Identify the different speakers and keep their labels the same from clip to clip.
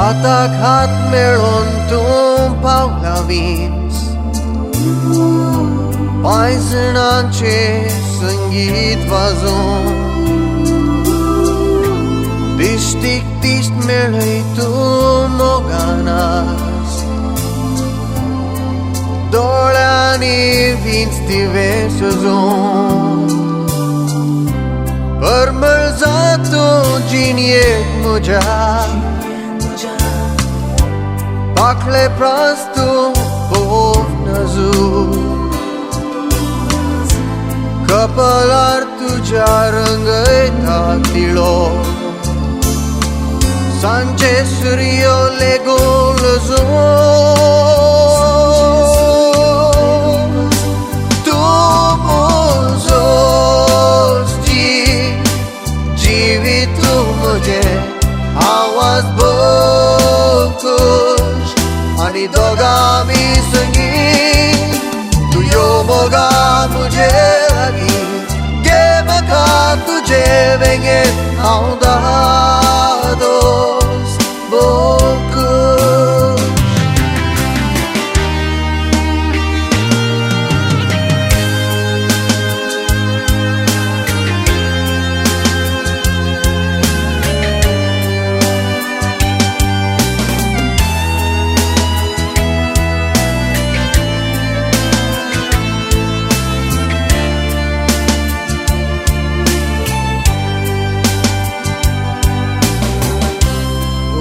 Speaker 1: हाताक हात मेळून तूं पावलावीस पायसणांचे संगीत वाजोवन दिश्टीक दिश्ट मेळय तूं मोगानास दोळ्यांनी वीज दिवे सजोवन परमळ जातो जिणयेक म्हज्या पाखले प्रास्तू पोव नजूर कपालार तुज्या रंगयता तिळो सांजे सूर्य लेगून तूं म्हजोच जिवीत तूं म्हजें आवाज बोकूश आनी दोगांमी संगीत तूं यो मोगा म्हजे लागीं गे म्हाका तुजे वेंगेत हांव दादोस बोकूश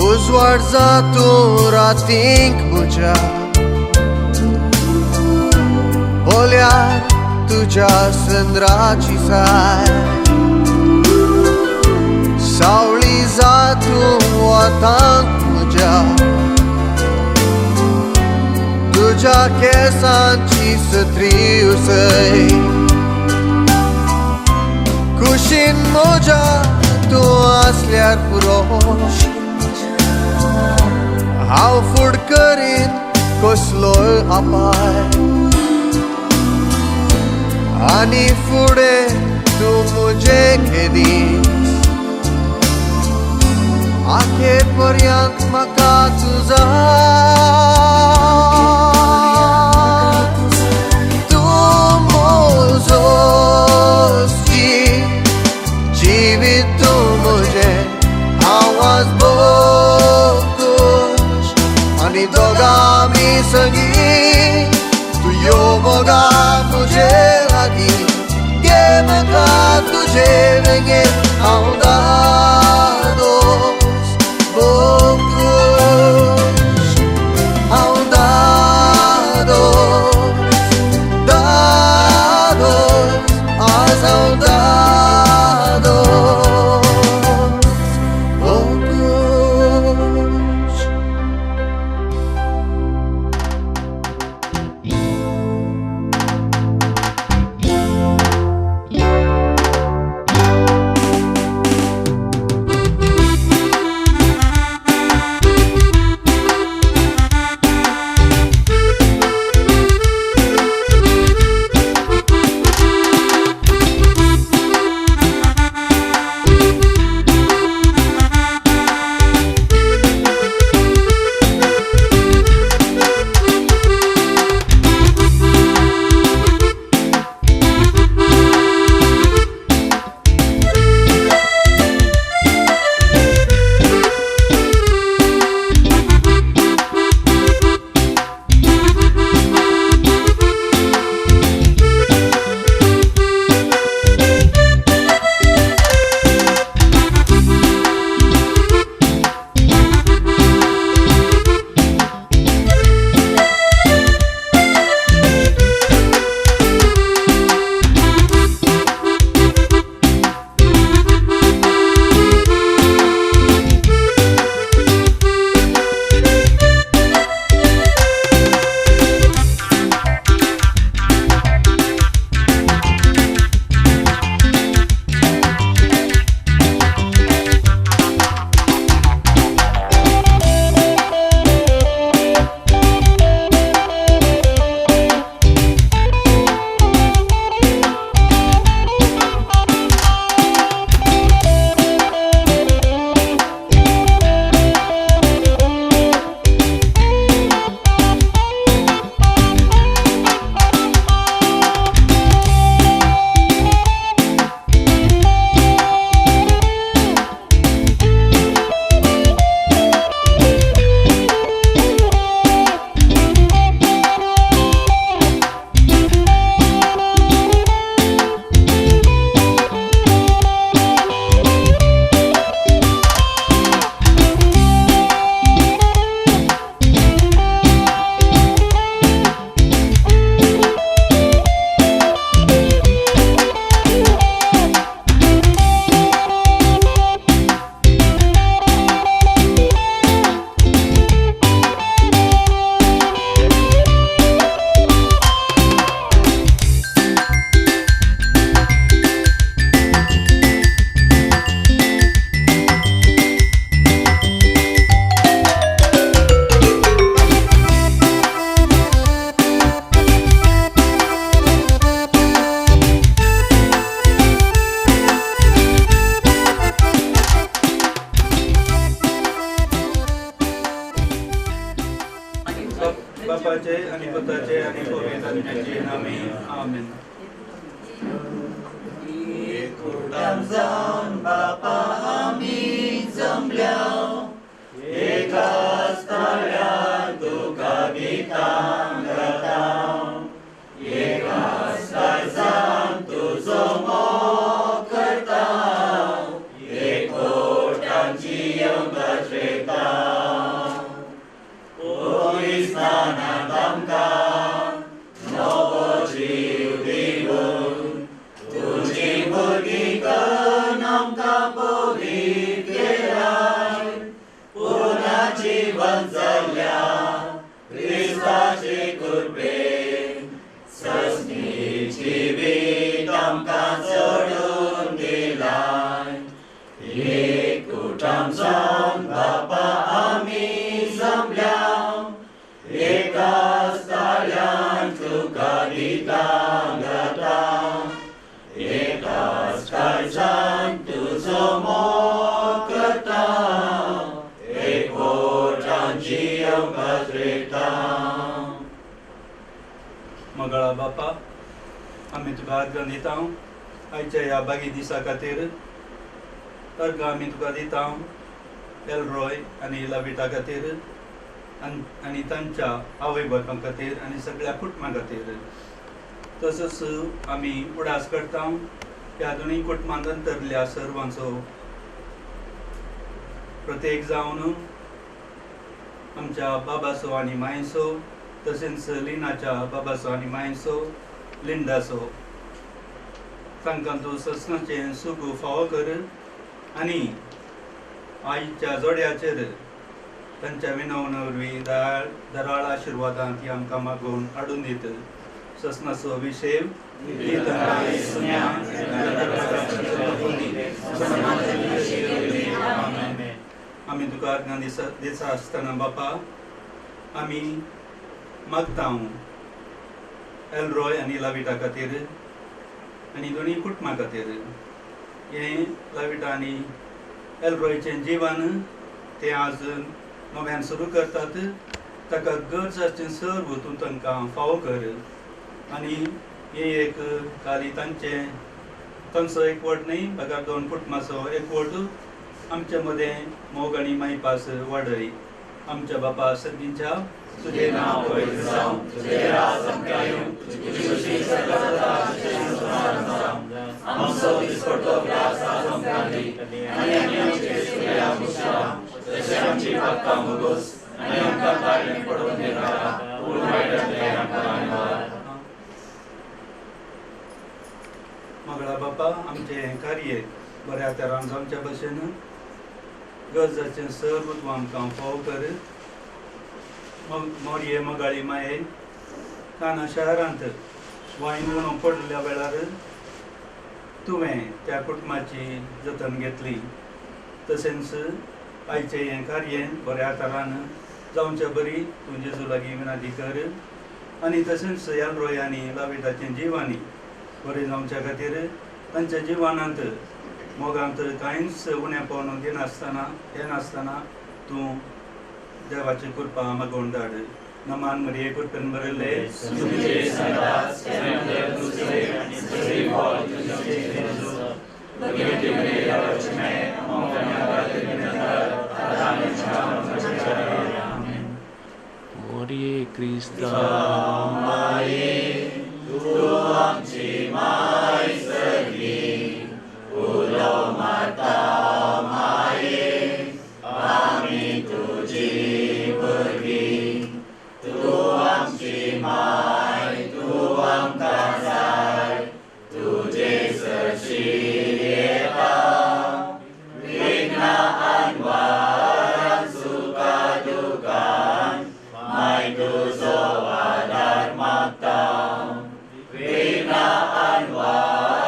Speaker 1: उजवाड जातो रातींक म्हज्या बोल्यार तुज्या संद्राची साय सावळी जातो वतांक म्हज्या तुज्या केसांची सत्री उसय कुशीन म्हज्या तूं आसल्यार पुरो हांव फुड करीन कसलोय आपाय आनी फुडें तूं म्हजे खेदीस आखे पर्यंत म्हाका तूं जाय तूं म्हजोच जिवीत तूं म्हजें आवाज बोकूश आनी दोगांमी संगीत तूं यो मोगा म्हजे लागीं गे म्हाका तुजे वेंगेत हांव दादोस बोकूश हांव दादोस आज हांव दादोस बोकूश
Speaker 2: बापाचे आणि पुत्राचे आणि पवित्र आत्म्याचे नामे आमेन.
Speaker 1: कुटाम जावन बापा आमी जमल्या एकाच तळ्यात तुका गितां गाता एकाच काळजान तुजो मोग करता एकवटान जियोंक रेता पयस नानांत आमकां नवो जीव दिवून तुजी भुरगीं करून आमकां पवित्र केलाय पुराय जीवन जगल्या क्रिस्ताचे कृपेन सस्ती जिवीत आमकां जोडून दिलाय एक कुटाम जावन बापा आमी जमल्या एकाच ताळ्यान तुका गितां गाता एकाच काळजान तुजो मोग करता एकवटान जियोंक रेता.
Speaker 2: मंगळा बापा, आमी तुका आर्गां दिता आयच्या ह्या बागी दिसा खातीर. अर्गां आमी तुका दिता एलरॉय आनी लाविटा खातीर आनी तांच्या आवय बापां खातीर आनी सगळ्या कुटुंबा खातीर. तसोच आमी उडास करता ह्या दोनूय कुटुंबांत अंतरल्या सर्वांचो प्रत्येक जावन आमच्या बाबाचो आनी मायेचो तशेंच लिनाच्या बाबाचो आनी मायेचो लिंडाचो. तांकां तूं ससनाचें सूख फावो कर आनी आईच्या जोड्याचेर तांच्या विनवणे वरवीं दराळ आशिर्वादांत ती आमकां मागून हाडून दीत. ससनाचो विशेव आमी तुका आर्गां दिसा आसतना बापा आमी मागता एलरॉय आनी लाविटा खातीर आनी दोनूय कुटुंबां खातीर. हें लाविटा आनी एलरॉयचें जिवन तें आज नव्यान सुरू करतात. ताका गरजाचें सर्व तूं तांकां फावो कर आनी हे एक खाली तांचो एकवट न्ही बगार दोन कुटुंबाचो एकवट आमच्या मदें मोग आनी मायपास वाडय. आमच्या बापा सर्गींच्या तुजें नांव पवित्र जावं, तुजें राज आमकां येवं, तुजी खुशी सगळ्या जावं. आमचो दिसपडटो ग्रास आज आमकां दी आनी आमी आमचे चुकल्या मुखार जशें आमची पातकां मुगोस आनी आमकां काडलें पडून दिनाका पूण वायटांतले आमकां निवार. मंगळा बापा, आमचें हें कार्य बऱ्या तरान जावच्या भशेन गरजाचें सर्व तूं आमकां फावो कर. मोरये मोगाळी माये काना शहरांत वायन उणो पडलेल्या वेळार तुवें त्या कुटुंबाची जतन घेतली. तशेंच आयचें हें कार्य बऱ्या तरान जावचें बरी तूं जेजू लागीं विनंती कर आनी तशेंच एलरॉय आनी लाविटाचें जिवानी बरें जावच्या खातीर तांच्या जिवनांत मोगांत कांयच उणेंपण येनासतना तूं देवाची कृपा मागून धाड. नमान मरिये कृपेन भरिल्ले
Speaker 3: Morie Krista
Speaker 1: माये तूं आमची माय सगळी उलो माता माये आमी तुजी भुरगीं तूं आमची माय तूं आमकां जाय तुजे सरशीर येता विघ्नां आनी वारां सुखा दुखान माय तुजो आदार मागता विघ्नां आनी वारां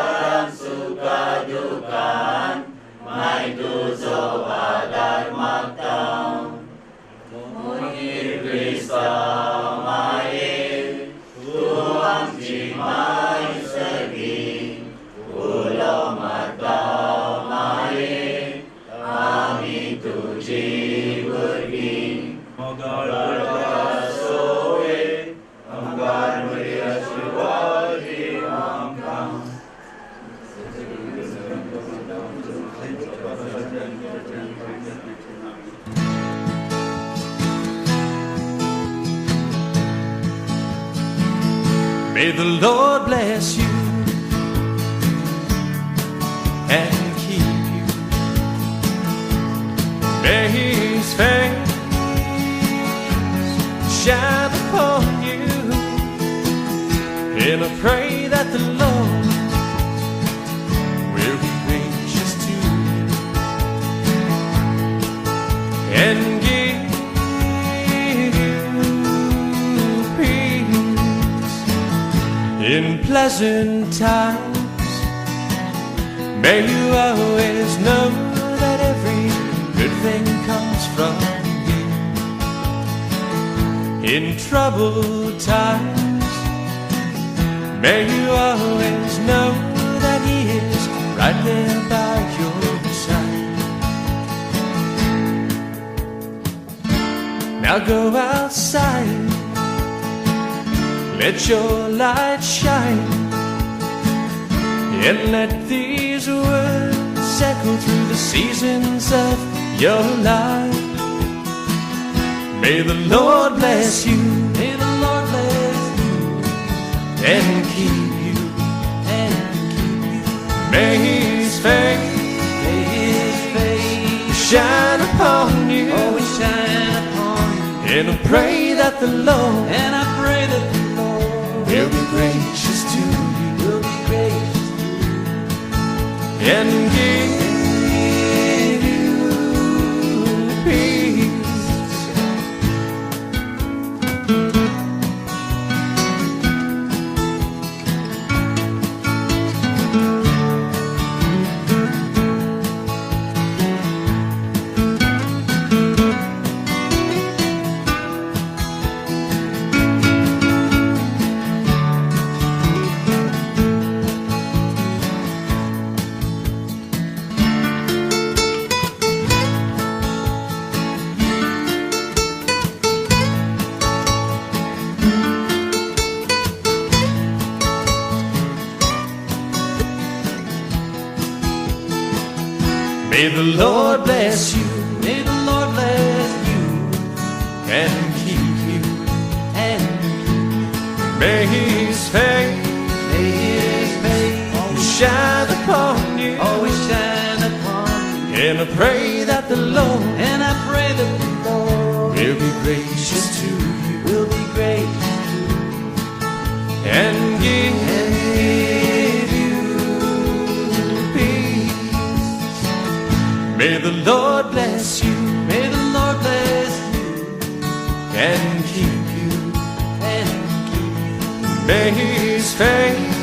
Speaker 3: May the Lord bless you and keep you. May His face shine upon you. And I pray that the Lord will be gracious to you and give you peace in pleasant times. May you always know that every good thing comes from Him. In troubled times, may you always know that He is right there by your side. Now go outside, let your light shine, and let these words echo through the seasons of your life. May the Lord bless you, may the Lord bless you and keep you, May His face shine upon you, always shine upon you. And I pray that the Lord, will be gracious to you, and give you peace. May the Lord bless you, may the Lord bless you and keep you, may His face shine upon you, always shine upon you. And I pray that the Lord, will be gracious to you, and give you peace. May the Lord bless you, and keep you, may His face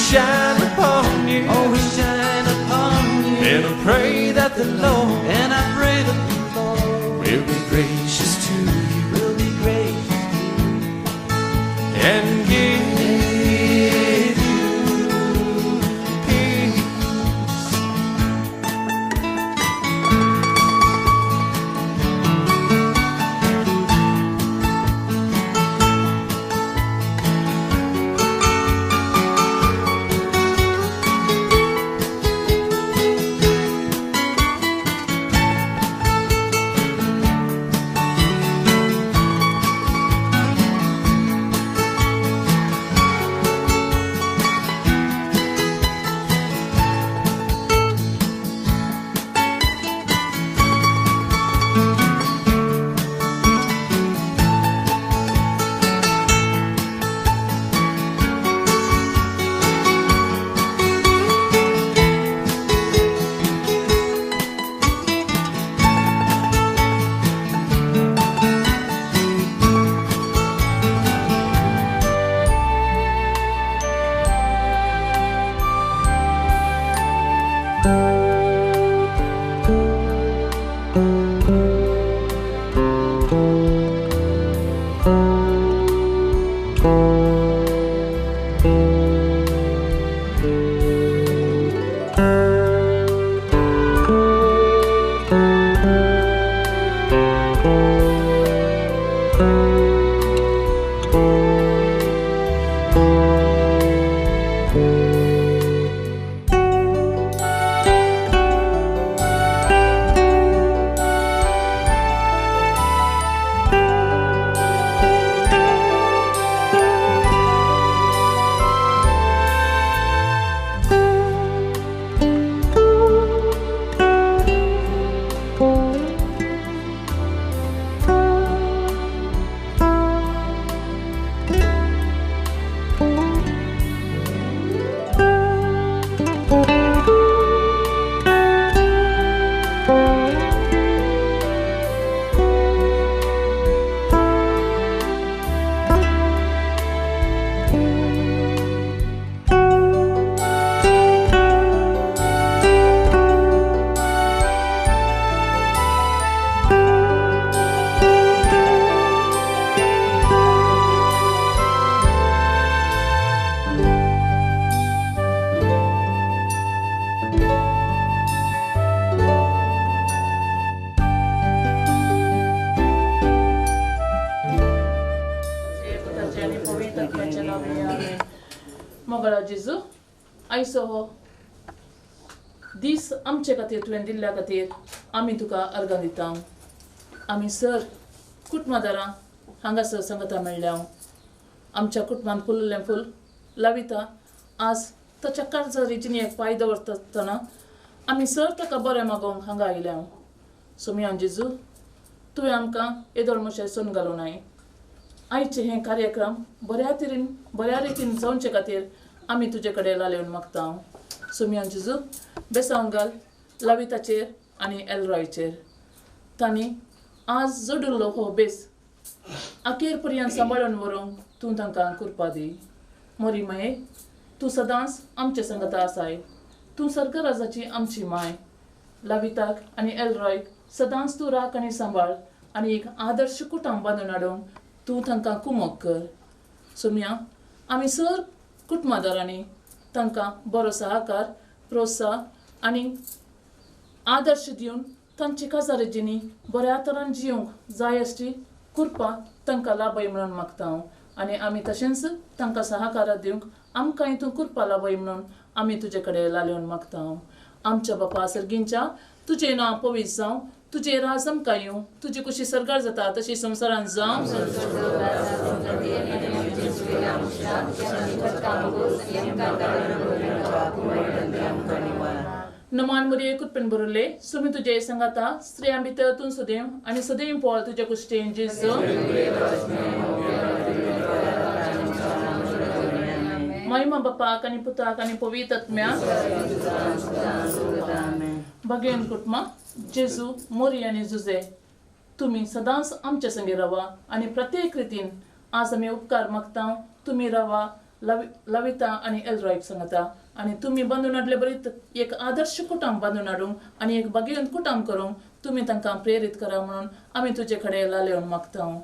Speaker 3: shine upon you, always shine upon you. And I pray that the Lord, will be gracious to you, and give you peace.
Speaker 4: Mangala जेजू आयसो हो दीस आमचे खातीर तुवें दिल्ल्या खातीर आमी तुका अर्गां दिता. आमी सर कुटुंबादारां हांगासर सांगता मेळ्ळ्या आमच्या कुटुंबान फुल्लें फूल लाविता आज ताच्या कार्जरीचीन पांय दवरतना आमी सर ताका बरें मागोवंक हांगा आयल्या. सो मी जेजू तुवें आमकां येदोळ मोशे सोन घालूनाय. आयचे हे कार्यक्रम बऱ्या रितीन जावचे खातीर आमी तुजे कडेन लालेवन मागता. सो मी जेजू बेसावन घाल लाविताचेर आनी एलरॉयचेर. तांणी आज जोडिल्लो हो बेस अखेर पर्यंत सांबाळून व्हरूंक तूं तांकां कृपा दी. मोरी माये तूं सदांच आमचे संगता आसाय. तूं सर्गराजाची आमची माय. लाविताक आनी एलरॉयक सदांच तूं राख आनी सांबाळ आनी एक आदर्श कुटुंब बांदून हाडूंक तूं तांकां कुमोग कर. सोम्या आमी सर कुटुंबादारांनी तांकां बरो सहकार प्रोत्साह आनी आदर्श दिवन तांची काजारेजींनी बऱ्या तरान जियोंक जाय आसची कृपा तांकां लाभय म्हणून मागता. आनी आमी तशेंच तांकां सहकार दिवंक आमकां तूं कृपा लाभय म्हणून आमी तुजे कडेन लालेवन मागता. आमच्या बापा सर्गींच्या तुजें नांव पवित्र जावं. तुजें राज आमकां येवं. तुजी कुशी सरकार जाता तशी संवसारांत जावं. नमान मरी एकूच बरले सुमी तुजे सांगाता स्त्रियां भितर तूं सदैव आनी सदैव पोळ तुजे कुश्टेन जेजू. महिमा बापाक आनी पुताक आनी पवित्र आत्म्याक. भगेन कुटुंबा जेजू मोरी आनी जुजे तुमी सदांच आमचे संगे रावा आनी प्रत्येक रितीन आज आमी उपकार मागता. तुमी रावा लविता आनी एलरॉयक सांगता आनी तुमी बांदून हाडले बरी एक आदर्श कुटुंब बांदून हाडूंक आनी एक भगेन कुटुंब करूंक तुमी तांकां प्रेरीत करा म्हणून आमी तुजे कडेन लालेवन मागता.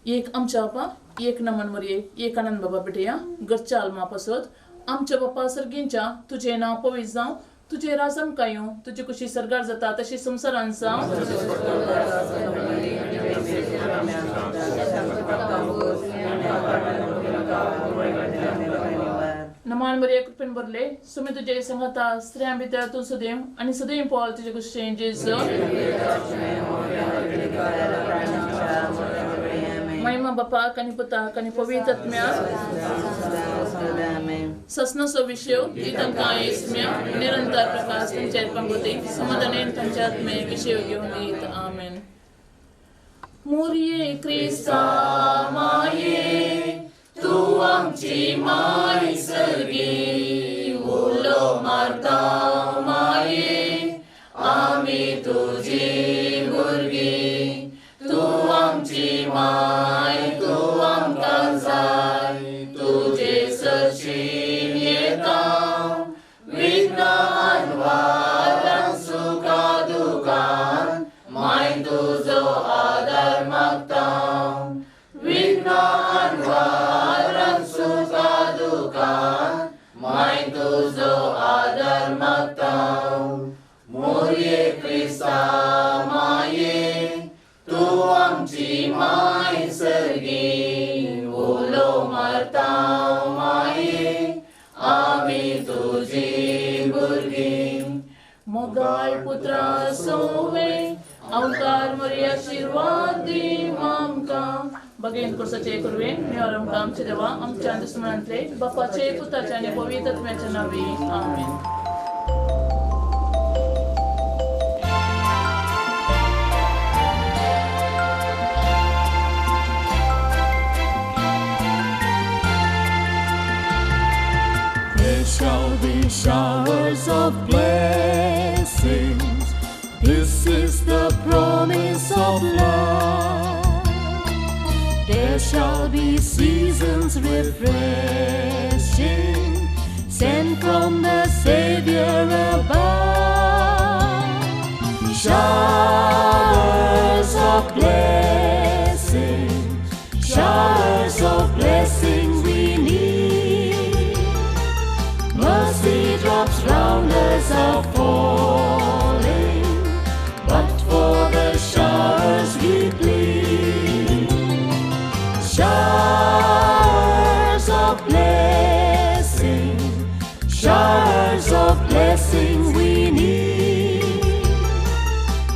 Speaker 4: एक आमच्या बापा एक नमन मरये एक आनंद बाबा बेटया घरच्या आल्मा पासत आमच्या बापा सर्गींच्या तुजें नांव पवित्र जावं. तुजें राज आमकां येवं. तुजी कुशी सरकार जाता तशी संवसारांत जावं. नमान बरी एक बरले सुमी तुजे सांगता स्त्रियां भितर तूं सदैव आनी सदैव पोळ तुजे कुशीन जेजू. महिमा बापाक आनी पुताक आनी पवित्र आत्म्याक. ससनाचो विशय ती तांकां येसम्या निरंतर प्रकाश तांचेर पंगती समाधानेन तांचे आत्मे विशय घेवन येत. आमेन. मोरये क्रिस्ता माये तूं आमची माय सर्गी उलो मारता माये आमी तुजी भुरगीं. तूं आमची माय तूं आमकां जाय तुजे सरशीन येता विघ्नान वारान सुखा दुखान माय तुजो आदार मागता. विघ्नान वारान सुखा दुखान माय तुजो आदार मागता. मोरये क्रिस्ता माये तूं आमची माय सर्गी उलो मारता माये आमी तुजी भुरगीं. मोगाळ पुत्रा सोवे अवतार मरी आशिर्वाद दी आमकां. भगेन कुर्साचे कुरवेन मेळोर आमकां आमचे देवा आमच्या दुस्मनांतले बापाचे पुताचे आनी पवित्र आत्म्याचे नांवी. आमेन.
Speaker 3: There shall be showers of blessings. This is the promise of love. There shall be seasons refreshing, sent from the Savior above. Showers of blessing, showers of blessing we need. Mercy drops round us are falling, but for the showers we plead. Showers of blessing.
Speaker 5: blessing we need.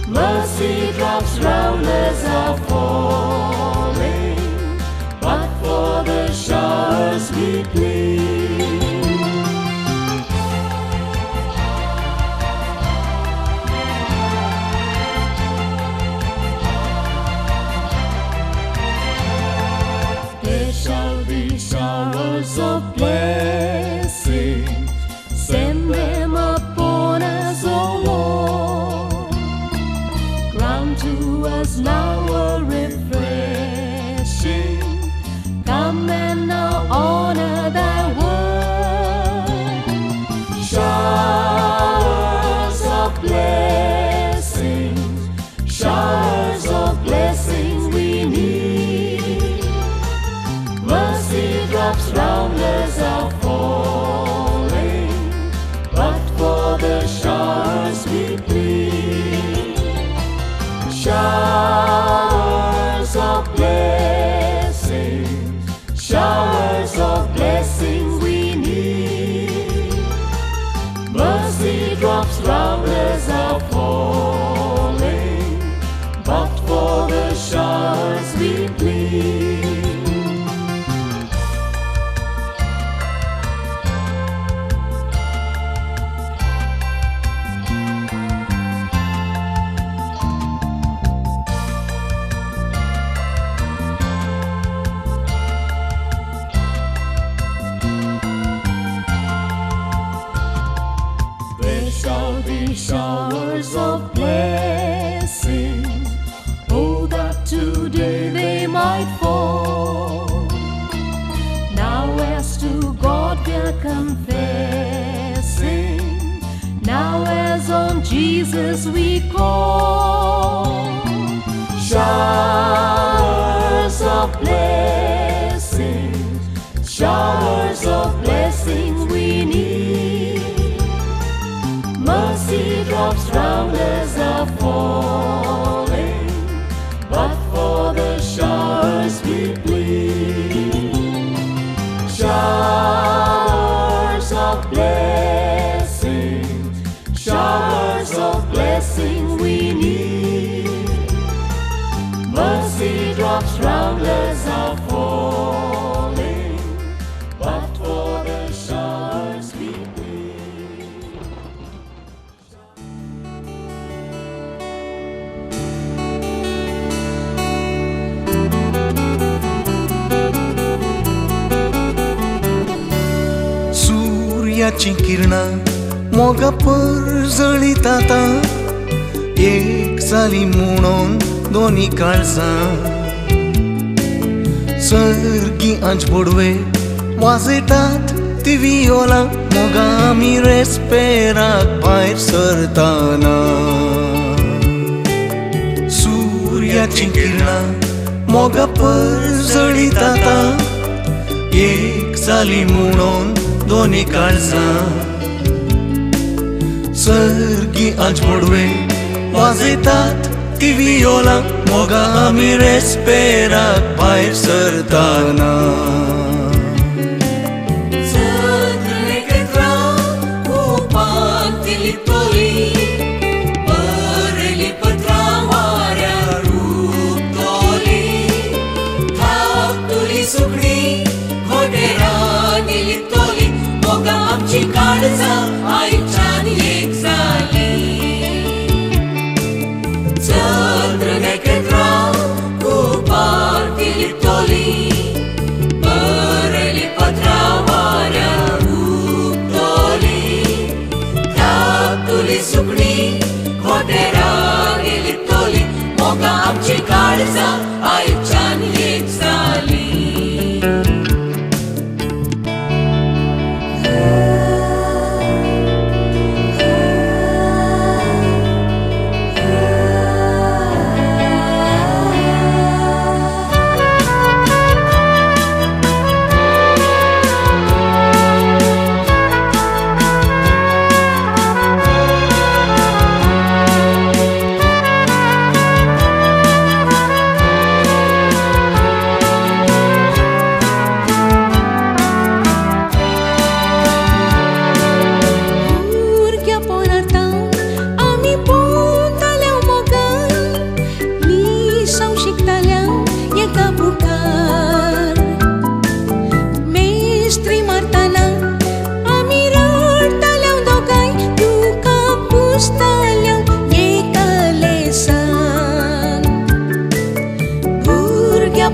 Speaker 5: Mercy drops round us are falling, but for the showers we plead. There shall be showers of blessing, send them upon us, O Lord. Grant to us now a refreshing. Come and now honor thy word. Showers of blessings, showers of blessings we need. Mercy drops round us are falling, but for the showers we plead. Showers of blessings, showers of blessing we need. Mercy drops round us are falling, but for the showers we plead. There shall be showers of blessing, oh, that today they might fall. Now as to God we're confessing, now as on Jesus we call. Showers of blessings, showers of blessings we need. Mercy drops round us are falling, but for the showers we plead. Showers of blessings, showers of blessing we need. Mercy drops round us are falling, but for the showers we plead.
Speaker 6: सूर्याची किरणा मोगापर जळीत आता, एक जाली म्हणून दोन्ही काळजां. सर्गी आंच पडवे वाजयतात ती वियोलां, मोगा आमी रेस्पेराक भायर सरताना. सूर्याची किरणा मोगापर जळीत आता, एक जाली म्हणून दोन्ही काळजां. सर्गी आंच पडवे वाजयतात ती वियोलां, मोगा आमी रेस्पेराक भायर सरताना.
Speaker 5: आमची काळजां आयच्यान एक जाली. चंद्र नखेत्रां कुपार केली तोली, बरयली पत्रां वाऱ्यार उक्तोली. धाकटुली सुकणी खोटेरां गेली तोली, मोगा आमची काळजां आयच्यान एक जाली.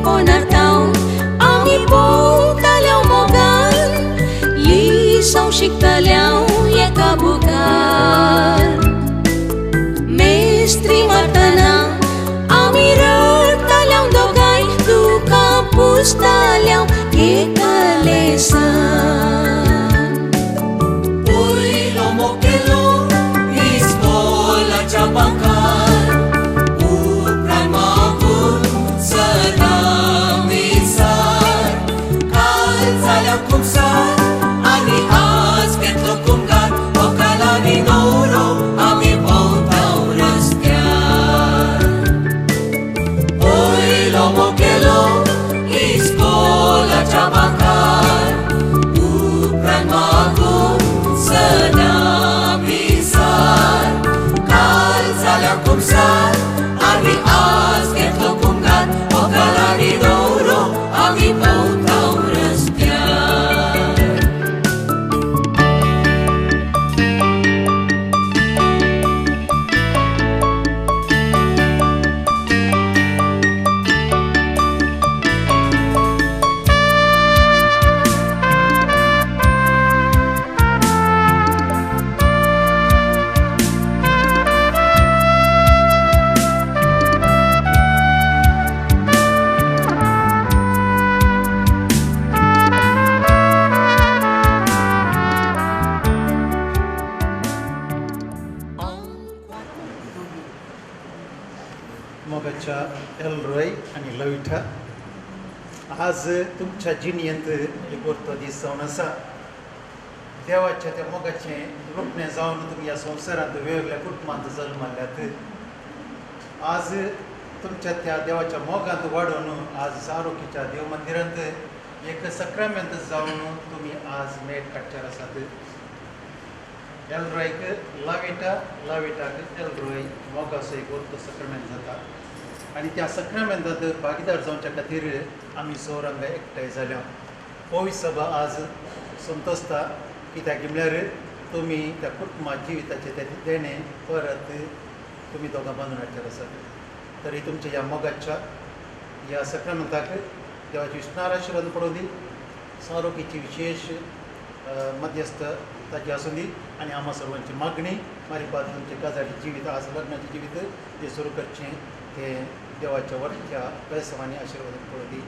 Speaker 7: ponartão ami pontalhão mogan lição shiktalhão eka bukan Mestri martana ami rartalhão dogai do campus talhão eka lesan
Speaker 6: Uilo mokelo iskola cabangkan Upran maupun senang misar Kan salam kumsar ani asket lokumgan Okala ni noro ami pontau restiar Uilo mokelo iskola cabangkan Upran maupun senang misar Kan salam kumsar ani asket lokumgan Okala ni noro ami pontau restiar
Speaker 8: मोगाच्या Elroy आणि लविठा आज तुमच्या जिणयेंत एक व्हरतो दीस जावन आसा देवाच्या त्या मोगाचें रोखणें जावन तुमी ह्या संवसारांत वेगवेगळ्या कुटुंबांत जल्म मारल्यात आज तुमच्या त्या देवाच्या मोगांत वाडून आज सारोकीच्या देव मंदिरांत एक सक्रामेंत जावन तुमी आज मेळ काडच्यार आसात एलरॉयक लाविटा लाविटाक एलरॉय मोगाचो एक व्हरतो सक्रामेंत जाता आनी त्या सक्रामेंतांत भागीदार जावच्या खातीर आमी सौरांगा एकठांय जाल्या पवित्र सभा आज संतोसता कित्याक म्हळ्यार तुमी त्या कुटुंबाच्या जिविताचें तें देणें परत तुमी दोगां बांदून हाडच्यार आसात तरी तुमच्या ह्या मोगाच्या ह्या सक्रामेंताक देवाची विष्णार आशिर्वाद पडूं दी सारोकीची विशेष मध्यस्थ ताची आसूं दी आनी आम्हा सर्वांची मागणी मारिपात तुमचे काजारी जिवीत आज लग्नाचें जिवीत तें सुरू करचें तें देवाच्या वरच्या पैसवांनी आशिर्वाद पडूं दी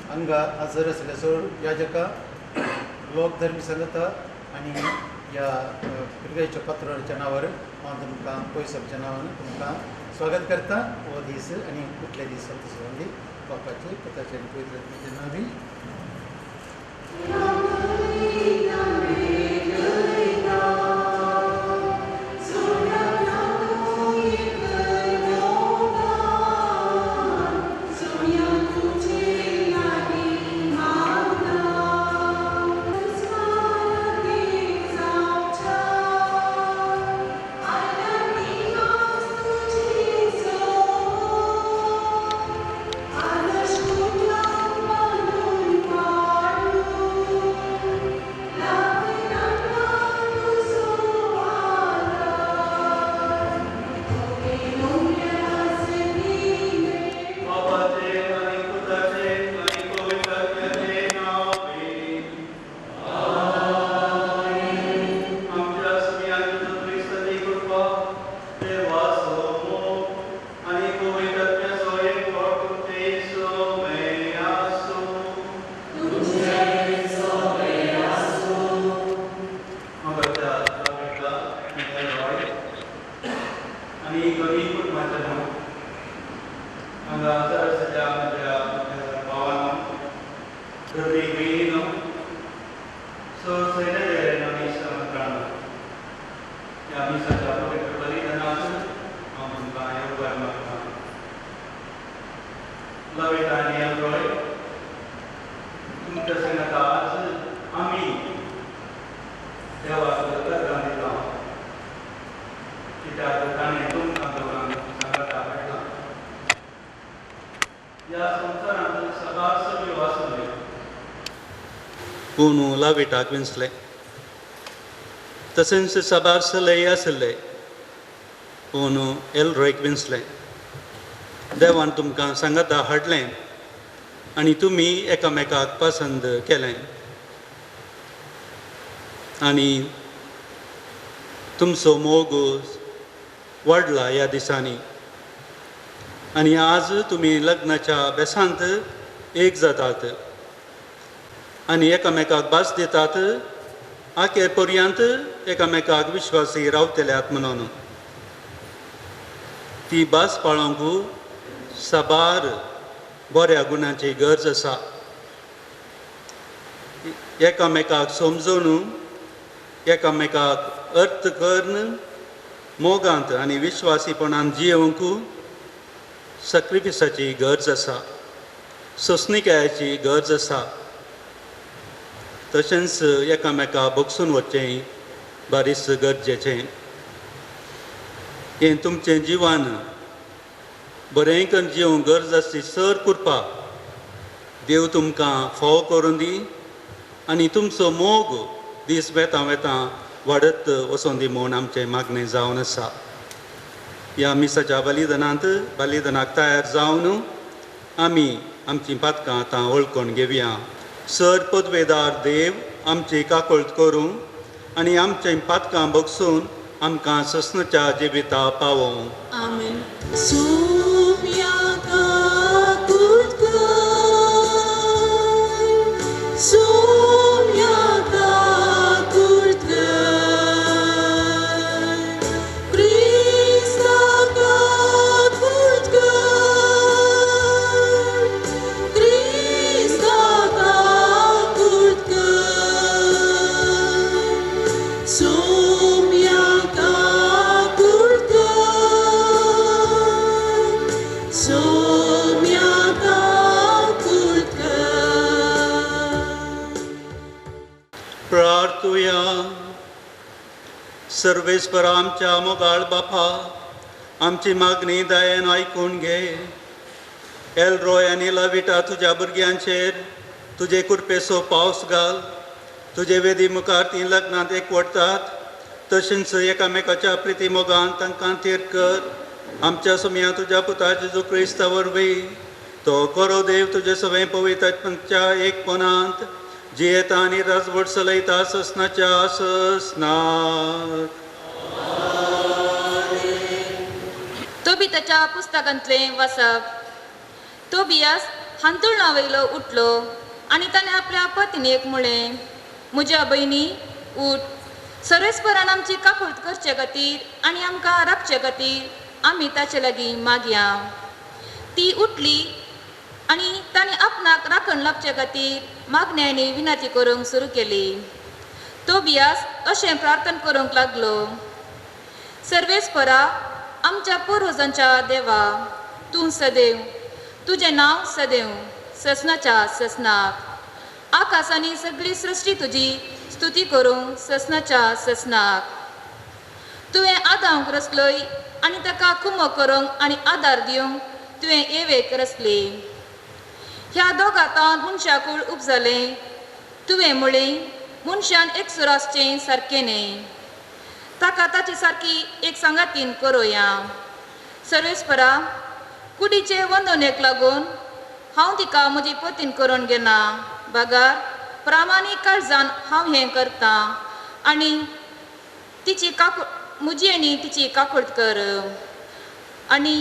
Speaker 8: हांगा हजर आशिल्ल्या सगळ्या याजकां लोक धर्मी संगता आनी ह्या पिरगायच्या पत्राच्या नांवार हांव तुमकां पयसच्या नांवान तुमकां स्वागत करता हो दीस आनी फुडले दीस संतोशी बापाचे पुताचे आनी पवित्र नांवी
Speaker 2: पूण लाविटाक विंचले तशेंच सबार्सलय आसले पूण एलरॉयक विंचले देवान तुमकां सांगाता हाडलें आनी तुमी एकामेकाक पसंद केलें आनी तुमचो मोग वाडला ह्या दिसांनी आनी आज तुमी लग्नाच्या बेसांत एक जातात आनी एकामेकाक भास दितात आखेर पर्यंत एकामेकाक विश्वासी रावतल्यात म्हणून ती भास पाळोवंक साबार बऱ्या गुणांची गरज आसा एकामेकाक समजून एकामेकाक अर्थ करून मोगांत आनी विश्वासीपणान जियोवंक सॅक्रिफिसाची गरज आसा सोंसणिकायाची गरज आसा तशेंच एकामेकाक भोगसून वचचें बारीस गरजेचें हें तुमचें जिवन बरें करून जिवंक गरज आसली सर करपाक देव तुमकां फोव करून दी आनी तुमचो मोग दीस वेता वेता वाडत वचोन दी म्हूण आमचें मागणें जावन आसा ह्या मिसाच्या बलिदानाक तयार जावन आमी आमचीं पातकां आतां वळखून घेवया सर पदवेदार देव आमची काकूळट करूं आनी आमचें पातकां भोगसून आमकां ससनच्या जिविता पावों
Speaker 7: आमेन. सोम्या काकूळट कर, सोम्या काकूळट कर, क्रिस्ता काकूळट कर, क्रिस्ता काकूळट कर, सोम्या काकूळट कर, सोम्या काकूळट कर.
Speaker 2: प्रार्थुया सर्वेस्परा आमच्या मोगाळ बापा आमची मागणी दयेन आयकून घे एलरोय आनी लाविटा तुज्या भुरग्यांचेर तुजे कुरपेचो पावस घाल तुजे वेदी मुखार तीं लग्नांत एकवटतात तशेंच एकामेकाच्या प्रिती मोगान तांकां थेर कर आमच्या सुमया तुज्या पुता जेजू क्रिस्ता वरवीं तो खरो देव तुजे सगळे पवित्रपणाच्या एकपणांत जियेता आनी राजवट चलयता ससनाच्या ससनाक.
Speaker 9: तोबिताच्या पुस्तकांतलें वाचप. तोबियास हांतुरणां वयलो उठलो आनी ताणें आपल्या पत्नीक म्हळें म्हज्या भयणी उठ सर्वेस्परान आमची काकूळट करचे खातीर आनी आमकां राखचे खातीर आमी ताचे लागीं मागया. ती उठली आनी ताणें आपणाक राखण लाभचे खातीर मागणी आनी विनंती करूंक सुरू केली. तोबियास अशें प्रार्थना करूंक लागलो. सर्वेस्परा आमच्या पुर्वजांच्या देवा तूं सदैव तुजें नांव सदैव ससनाच्या ससनाक आकाशांनी सगळी सृश्टी तुजी स्तुती करूंक ससनाच्या ससनाक. तुवें आदांक रचलोय आनी ताका कुमो करूंक आनी आदार दिवंक तुवें येवेक रचली. ह्या दोगांतां मनशाकूळ उपजालें तुवें म्हळें मनशान एकसुर आसचें सारकें न्ही ताका ताची सारकी एक सांगातीन करोया. सर्वेस्परा कुडीचे वंदनेक लागून हांव तिका म्हजी पतीन करून घेना बागार प्रामाणीक काळजान हांव हें करतां आनी तिची म्हजी आनी तिची काकूळट कर आनी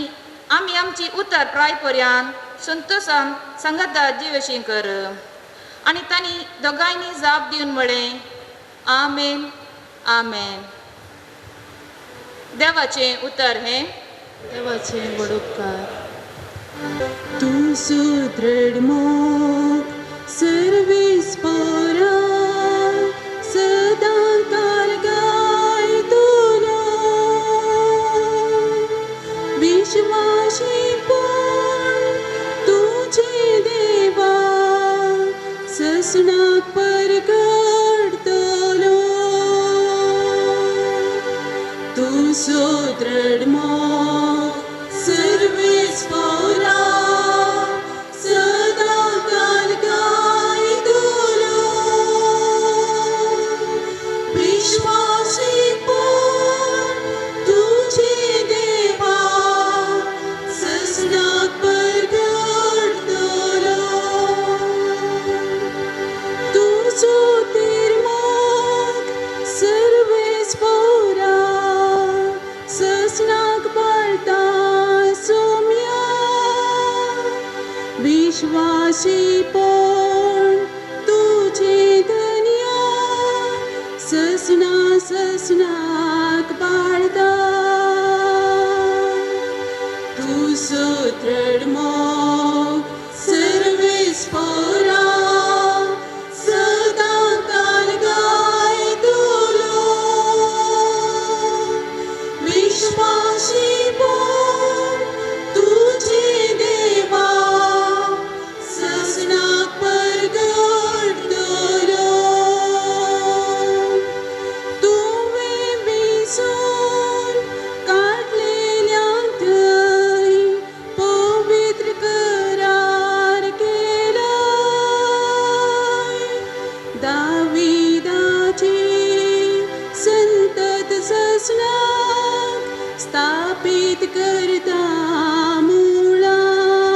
Speaker 9: आमी आमची उतर प्राय पर्यंत संतोशान सांगातार जिवेशी कर. आनी तांणी दोगांयनी जाप दिवन म्हळें आमेन आमेन. देवाचें उतर हें
Speaker 7: देवाचे व्हड उपकार. तूं सुदृढ मोग सर्वेस्परा सदां काल गाय तुला विश्वासीपण तुझे देवा ससनाक परगडतलो. तूं सुदृढ मोग सर्वेस्परा सदां काल गाय विश्वासीपण तुझे धन्य ससना ससनाक बाळदा तू सोत्रड मोग सर्वेस पोरा सदा काल गाय तुलो विश्वासीपण तुझे देवा ससनाक परगट दलो तुवें विसरून काढलेल्या थंय पवित्र करार केलाय दाविदाचे संतत ससनाक स्थापित करता मुळाय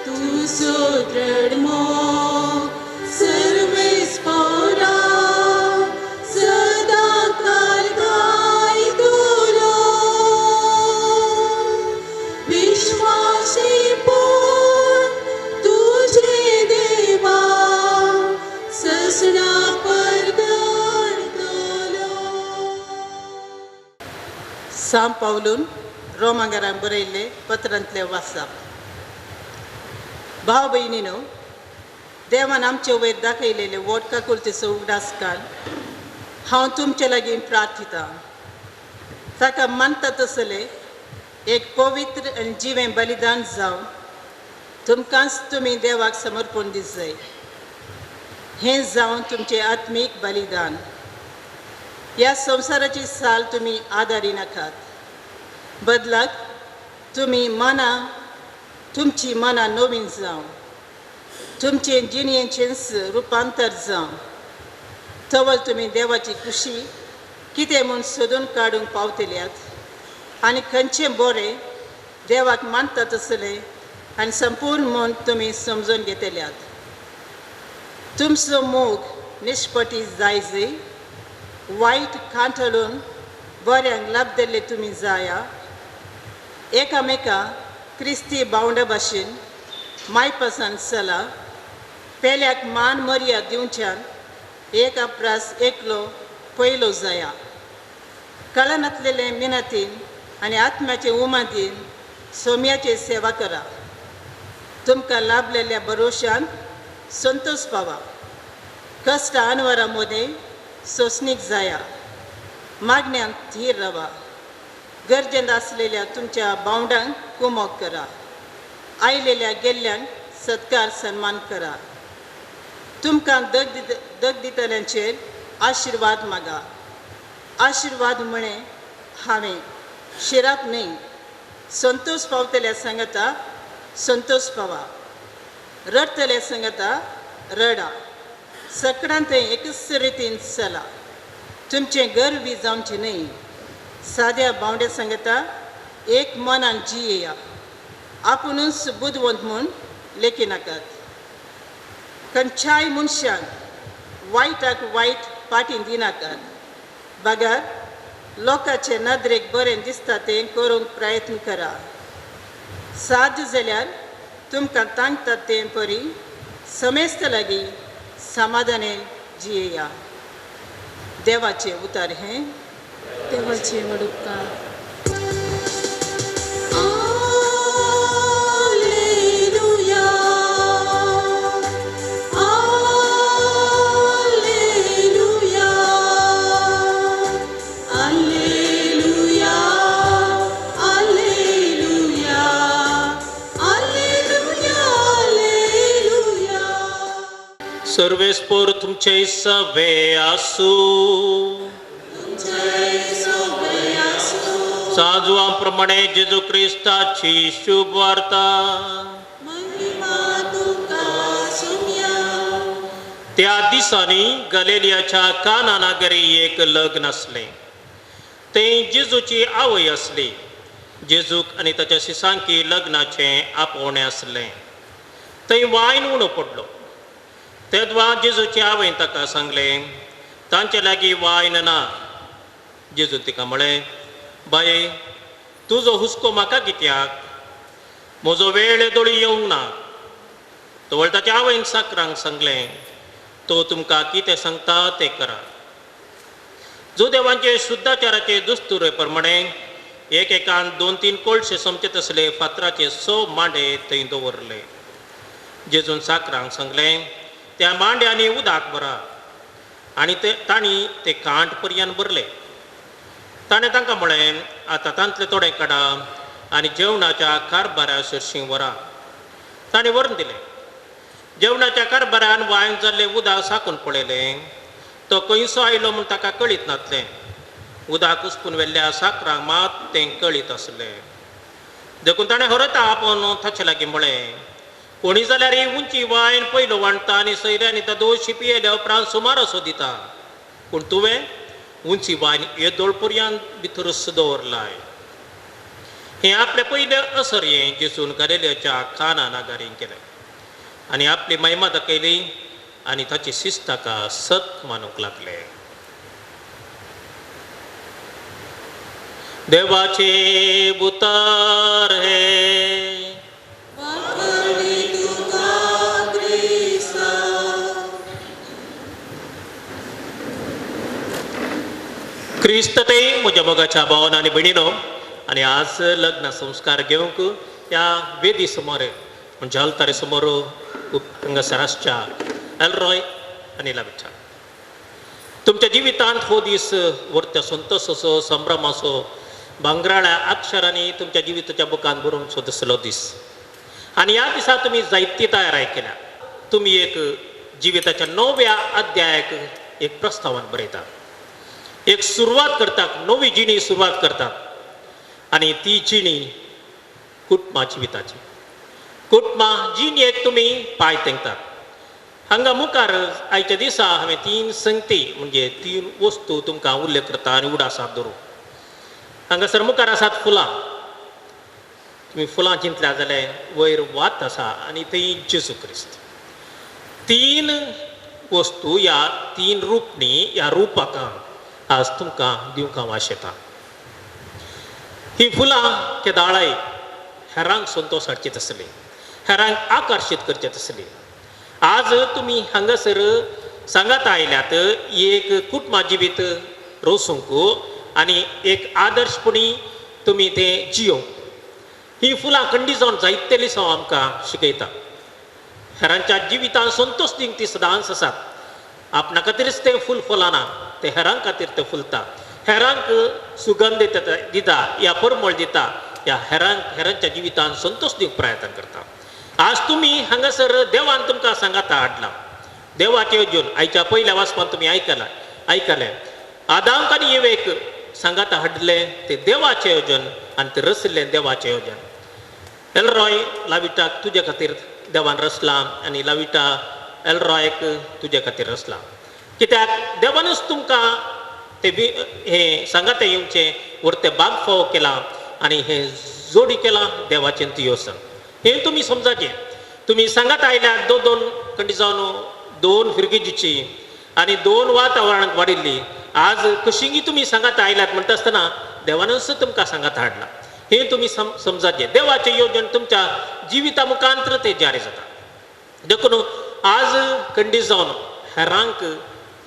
Speaker 7: तू सोत्रड मोग सर्वेस पोरा सदा काल गाय तुलो विश्वासीपण तुझे देवा ससना परगट दलो
Speaker 10: साम पावलून रोमांगारांक बरयल्ले पत्रांतले वाचप भाव भयणीनो देवान आमचे वयर दाखयलेले वोट काकुलतेचो उगडासकार हांव तुमचे लागीं प्रार्थिता ताका मानता तसले एक पवित्र आनी जिवें बलिदान जावन तुमकांच तुमी देवाक समर्पण दीत जाय हें जावन तुमचें आत्मीक बलिदान ह्या संवसाराची साल तुमी आदारी नाकात बदलाक तुमची मना नवीन जावं तुमचे जिणयेचें रुपांतर जावं तवल तुमी देवाची खुशी कितें म्हूण सोदून काडूंक पावतल्यात आनी खंयचें बरें देवाक मानता तसलें आनी संपूर्ण म्हूण तुमी समजून घेतल्यात तुमचो मोग निश्पटी जायजे वायट कांठळून बऱ्यांक लाभ दिल्ले तुमी जाया एकामेका क्रिस्ती भावंडा भाशेन मायपासान चला पेल्याक मान मर्याद दिवच्यान एक अप्रास एकलो पयलो जाया कळनातलेले मिनतीन आनी आत्म्याचे उमादीन सोम्याची सेवा करा तुमकां लाभलेल्या भरोशान संतोष पावा कश्ट अनवरा मदें सोंसणीक जाया मागण्यांत थीर रावा गरजेंत आसलेल्या तुमच्या भावंडांक कुमोग करा आयलेल्या गेल्ल्यांक सत्कार सन्मान करा तुमकां दग दितल्यांचेर आशिर्वाद मागा आशिर्वाद म्हळें हांवें शिराप न्हय संतोष पावतल्या सांगता संतोष पावा रडतल्या सांगता रडा सगळ्यांत एकच रितीन चला तुमचें गर्वी जावचें न्हय साद्या भावंड्या सांगता एक मनान जियेया आपुणूच बुदवंत म्हूण लेखी नाकात खंयच्याय मनशाक वायटाक वायट पाटीन दिनाकात बगार लोकांचे नदरेक बरें दिसता तें करूंक प्रयत्न करा साध्य जाल्यार तुमकां तांगता तें परी समेस्त लागीं समाधाने जियेया देवाचें उतार हें
Speaker 7: देवाचे वडुपकार
Speaker 1: सर्वेस्पोर तुमचे सवे आसू साजुआ प्रमाणे जेजू क्रिस्ताची शुभ वार्ता त्या दिसांनी गलिलियाच्या काना नगरी एक लग्न असले ते जेजूची आवय असली जेजूक आनी ताच्या शिसांकी लग्नाचे आपोवणे असले थंय वायन उणो पडलो तेदवा जेजूची आवय ताका सांगले तांचे लागीं वायन ना जेजू तिका म्हळें बाये तुजो हुस्को म्हाका कित्याक म्हजो वेळ दोळी येवंक ना. तो ताच्या आवयन साकरांक सांगलें, तो तुमकां कितें सांगता तें करा. जो देवांचे शुद्धाचाराचे दुस्तुरे प्रमाणे एकेकान 2-3 कोळशे समचे तसले फातराचे 6 मांडे थंय दवरले. जेजून साकरांक सांगलें, त्या मांड्यांनी उदक भरा. आनी तांणी ते कांट पर्यंत भरले. ताणें तांकां म्हळें, आतां तांतलें थोडें काडा आनी जेवणाच्या कारबाऱ्या शिरशीं व्हरा. ताणें व्हरून दिलें. जेवणाच्या कारबाऱ्यान वायन जाल्लें उदक साकून पळयलें. तो खंयसो आयलो म्हूण ताका कळीत नासलें. उदक उसपून व्हेल्ल्या साकरांक मात तें कळीत आसलें. देखून ताणें हरता आपोवन ताचे लागीं म्हळें, कोणी जाल्यार ही उंची वायन पयलो वांडटा आनी सयऱ्यांनी तादो शिपी येयल्या उपरांत सुमार असो दिता. पूण तुवें उंची वायन येदोळ पर्यंत भितरूच दवरलाय. हें आपलें पयलें असर्यें जेजून गलिलेच्या काना नागारीं केलें आनी आपली महिमा दाखयली आनी ताची शिस्त ताका सत मानूंक लागले. देवाचे उतर हे क्रिस्त ते म्हज्या मोगाच्या भावान आनी भयणीनो, आनी आज लग्न संस्कार घेवंक ह्या वेदी समोर म्हणजे अल्तारे समोर हांगासर आसच्या एलरॉय आनी लाविटा. तुमच्या जिवितांत हो दीस व्हरत्या संतोश असो, संभ्रम असो, भांगराळ्या अक्षरांनी तुमच्या जिविताच्या बुकान बरोवन सोदसलो दीस. आनी ह्या दिसा तुमी जायती तयारी केल्या. तुमी एक जिविताच्या 9व्या अध्यायाक एक प्रस्तावन बरयतात. एक सुरवात करतात, नवी जिणी सुरवात करतात. आनी ती जिणी कुटुंबा जिविताची. कुटुंबा जिणेक तुमी पांय तेंकतात. हांगा मुखार आयच्या दिसा हांवें 3 संगती म्हणजे 3 वस्तू तुमकां उल्लेख करता आनी उडासाक धरूं. हांगासर मुखार आसात फुलां. तुमी फुलां चिंतल्या जाल्यार वयर वात आसा आनी थंय जेजू क्रिस्त. 3 वस्तू ह्या 3 रुपणी ह्या रुपाकां आज तुमकां दिवंक हांव आशेतां. ही फुलां केदाळाय हेरांक संतोश हाडचीत आसली, हेरांक आकर्शीत करचेत आसली. आज तुमी हांगासर सांगात आयल्यात एक कुटुंबा जिवीत रोसूंक आनी एक आदर्शपणी तुमी तें जियोंक. ही फुलां खंडी जावन जायते सो आमकां शिकयता. हेरांच्या जिवितांत संतोश दिवंक ती सदांच आसात. आपणा खातीरच तें फूल फुलना, ते हेरां खातीर तें फुलता. हेरांक सुगंध दिता, या परमळ दिता, या हेरांच्या जिवितांत संतोष दिवंक प्रयत्न करता. आज तुमी हांगासर देवान तुमकां सांगाता हाडला. देवाचें येवजण आयच्या पयल्या वाचपान तुमी आयकलें. आदामाक आनी येवेक सांगाता हाडलें तें देवाचें येवजण आनी तें रचलें देवाचें येवजण. एलरॉय लाविटाक तुजे खातीर देवान रचलां आनी लाविटा एलरॉयक तुजे खातीर रचलां. कित्याक देवानूच तुमकां ते हें सांगाते येवचें व्हरतें बाग फोव केलां आनी हें जोडी केलां देवाचें तियोसन. हें तुमी समजाचें. तुमी सांगात आयल्यार 2 खंडी जावन 2 फिरगेजीची आनी 2 वातावरणांत वाडिल्ली. आज कशींय तुमी सांगात आयल्यात म्हणटा आसतना देवानूच तुमकां सांगात हाडला. हें तुमी समजाचें. देवाचें येवजण तुमच्या जिविता मुखांतर तें जारी जाता. देखून आज खंडी जावन हेरांक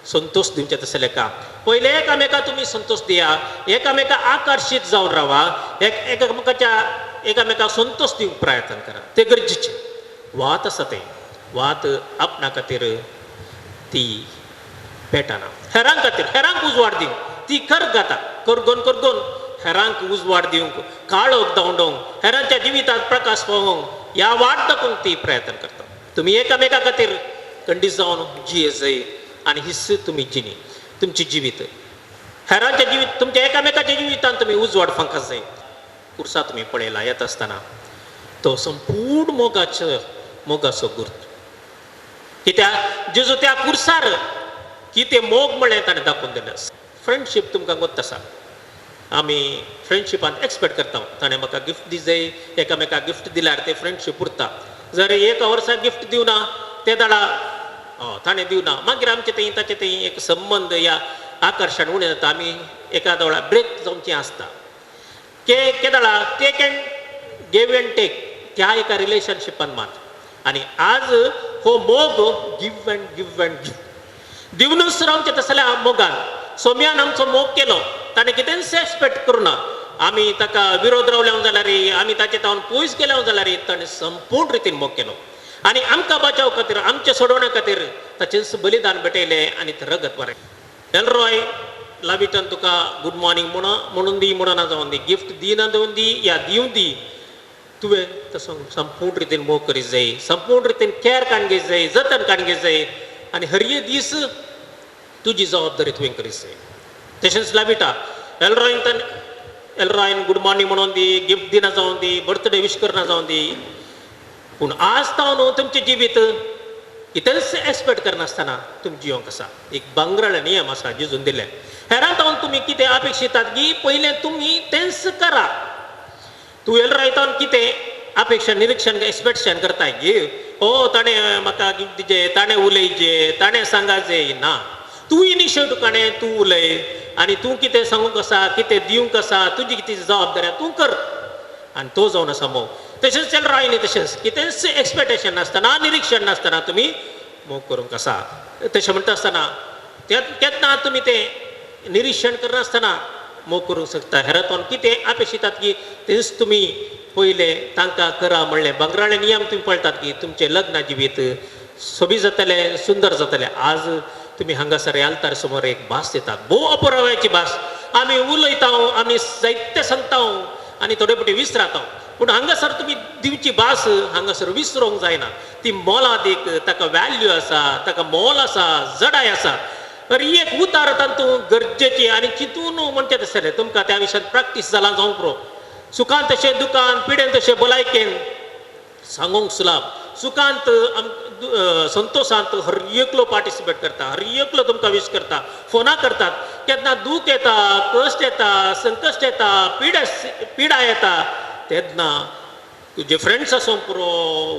Speaker 1: संतोष दिवचें तसलें काम. पयलें एकामेका तुमी संतोष दिया, एकामेका आकर्शीत जावन रावा, एकामेकाक संतोष दिवंक प्रयत्न करा. तें गरजेचें. वात आसा तें वात आपणा खातीर ती पेटना. हेरांक खातीर हेरांक उजवाड दिवंक ती खर घाता. करगोन हेरांक उजवाड दिवंक, काळोख धांवडोवंक, हेरांच्या जिवितांत प्रकाश पावोवंक, ह्या वाट दाखोवंक ती प्रयत्न करता. तुमी एकामेका खातीर खंडी जावन जिये जाय आनी हिस्स तुमी जिणी तुमची जिवीत. हेरांच्या जिवीत तुमच्या एकामेकाच्या जिवितांत तुमी उजवाड फांकात जाय. कुर्सा तुमी पळयला येता आसतना तो संपूर्ण मोगाचो गुर्त. कित्याक जेजू त्या कुर्सार कितें मोग म्हणलें ताणें दाखोवन दिलें. फ्रेंडशीप तुमकां गोत आसा. आमी फ्रेंडशिपांत एक्सपेक्ट करता ताणें म्हाका गिफ्ट दी जाय, एकामेकाक गिफ्ट दिल्यार तें फ्रेंडशीप उरता. जर 1 वर्साक गिफ्ट दिवना ते दाडा ताणें दिवना मागीर आमचें थंय ताचें थंय एक संबंद या आकर्शण उणें जाता. आमी एका वेळा ब्रेक जावचें आसता. के दाडा take and give and take त्या एका रिलेशनशिपान मात आनी आज हो मोग give and give and give दिवनूच रावचे तसल्या मोगान सोम्यान आमचो मोग केलो ताणें कितेंच एक्सपेक्ट करुना आमी ताका विरोध रावल्या जाल्यार आमी ताचे तावन पयस गेल्या जाल्यार ताणें संपूर्ण रितीन मोग केलो आनी आमकां बचाव खातीर आमच्या सोडवण्या खातीर ताचें बलिदान भेटयलें आनी तें रगत वरें एलरॉय लाविटान तुका गुड मॉर्निंग म्हणून दी म्हणना जावन दी गिफ्ट दिना जावन दी या दिवं दी तुवें तसो संपूर्ण रितीन मोग करीत जाय संपूर्ण रितीन कॅर काडून घेत जाय जतन काडून घेत जाय आनी हर एक दीस तुजी जबाबदारी तुवें करीत जाय तशेंच लाविटा एलरॉयन गुड मॉर्निंग म्हणून दी गिफ्ट दिना जावन दी बर्थडे विश करना जावन दी पूण आज तावन तुमचें जिवीत कितेंच एक्सपेक्ट करनासतना तुमी जियोंक आसा एक बांगराळ नियम आसा जिजून दिले हेरां तावन तुमी कितें अपेक्षितात की पयलें तुमी तेंच करा तूं एलरॉयतान कितें अपेक्षा निरीक्षण एक्सपेक्टेशन करताय की ओ ताणें म्हाका गिफ्ट दिजे ताणें उलयचें ताणें सांगाचें ना तूं इनिशिएटीव काणें तूं उलय आनी तूं कितें सांगूंक आसा कितें दिवंक आसा तुजी कितें जबाबदारी तूं कर आनी तो जावन आसा मोग तशेंच एलरॉयनी तशेंच कितेंच एक्सपेक्टेशन नासतना निरीक्षण नासतना तुमी मोग करूंक आसा तशें म्हणटा आसतना केन्ना तुमी तें निरीक्षण करनासतना मोग करूंक शकता हेरातून कितें अपेक्षितात की तेच तुमी पयलें तांकां करा म्हणलें बंगराळे नियम तुमी पळयतात की तुमचें लग्न जिवीत सोबीत जातलें सुंदर जातलें आज तुमी हांगासर आल्तार समोर एक भास दितात भोव अपुराव्याची भास आमी उलयता आमी जायते सांगता आनी थोडे फावटी विसराता पूण हांगासर तुमी दिवची भास हांगासर विसरूंक जायना ती मोलादीक ताका वॅल्यू आसा ताका मोल आसा जडाय आसा तर ही एक उतार तातूंत गरजेची आनी चिंतून म्हणचे तशें तुमकां त्या विशयान प्रॅक्टीस जालां जावं पुरो सुखान तशें दुखान पिडेन तशें भलायकेन सांगूंक सुलाभ सुखांत संतोशांत हर एकलो पार्टिसिपेट करता हर एकलो तुमकां विश करता फोना करतात केन्ना दूख येता कश्ट येता संकश्ट येता पिडा येता तेन्ना तुजे फ्रेंड्स आसूंक पुरो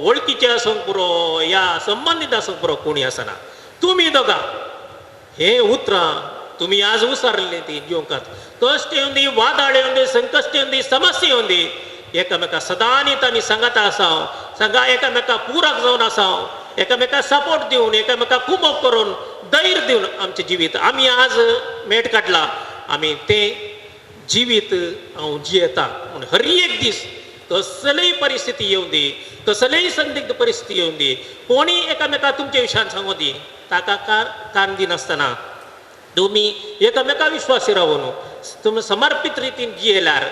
Speaker 1: वळखीचे आसूंक पुरो या संबंदीत आसूंक पुरो कोणी आसना तुमी दोगां हे उतरां तुमी आज उसारलेली ती जिवंकात कश्ट येवन दी वादळ येवन दी संकश्ट येवन दी समस्या येवन दी एकामेका सदांच आमी सांगाता आसाव सांगा एकामेका पुरक जावन आसाव एकामेका सपोर्ट दिवन एकामेका कुमक करून धैर्य दिवन आमचें जिवीत आमी आज मेट काडला आमी तें जिवीत हांव जियेता म्हूण हर एक दीस कसलेय परिस्थिती येवन दी कसलेय संदिग्ध परिस्थिती येवन दी कोणी एकामेका तुमच्या विशयान सांगूं दी ताका कान दिनासतना तुमी एकामेका विश्वासी रावून तुमी समर्पीत रितीन जियेल्यार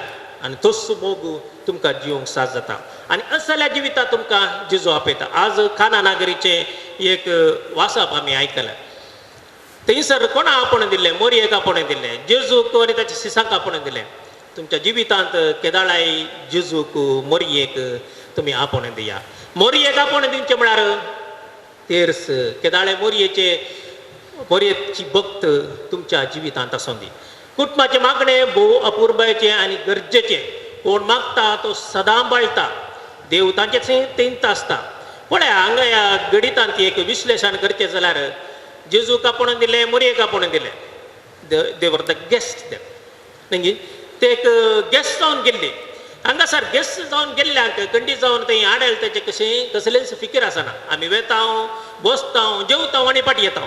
Speaker 1: आनी तोच मोग तुमकां जिवंक साथ जाता आनी असल्या जिवितांत तुमकां जेजू आपयता आज खाना नागरीचें एक वासप आमी आयकलें थंयसर कोणा आपण दिल्लें मोरयेक आपण दिल्लें जेजूक आनी ताच्या सिसांक आपण दिलें तुमच्या जिवितांत केदाळाय जेजूक मोरयेक तुमी आपण दिया मोरयेक आपण दिवचें म्हळ्यार तेर्स केदाळे मोरयेची भक्त तुमच्या जिवितांत आसूं दी कुटुंबाचें मागणें भोव अपुरबायेचें आनी गरजेचें कोण मागता तो सदां बाळटा देव तांचें तेंत आसता पळय हांगा ह्या गणितांत एक विश्लेशण करचें जाल्यार जेजूक आपण दिलें मोरयेक आपण दिलें देवर द गेस्ट देव ते एक गेस्ट जावन गेल्ली हांगासर गेस्ट जावन गेल्ल्यांक कंडी जावन थंय आडेल तेचें कशें कसलेंच फिकीर आसना आमी वेता बसता जेवता आनी पाटी येता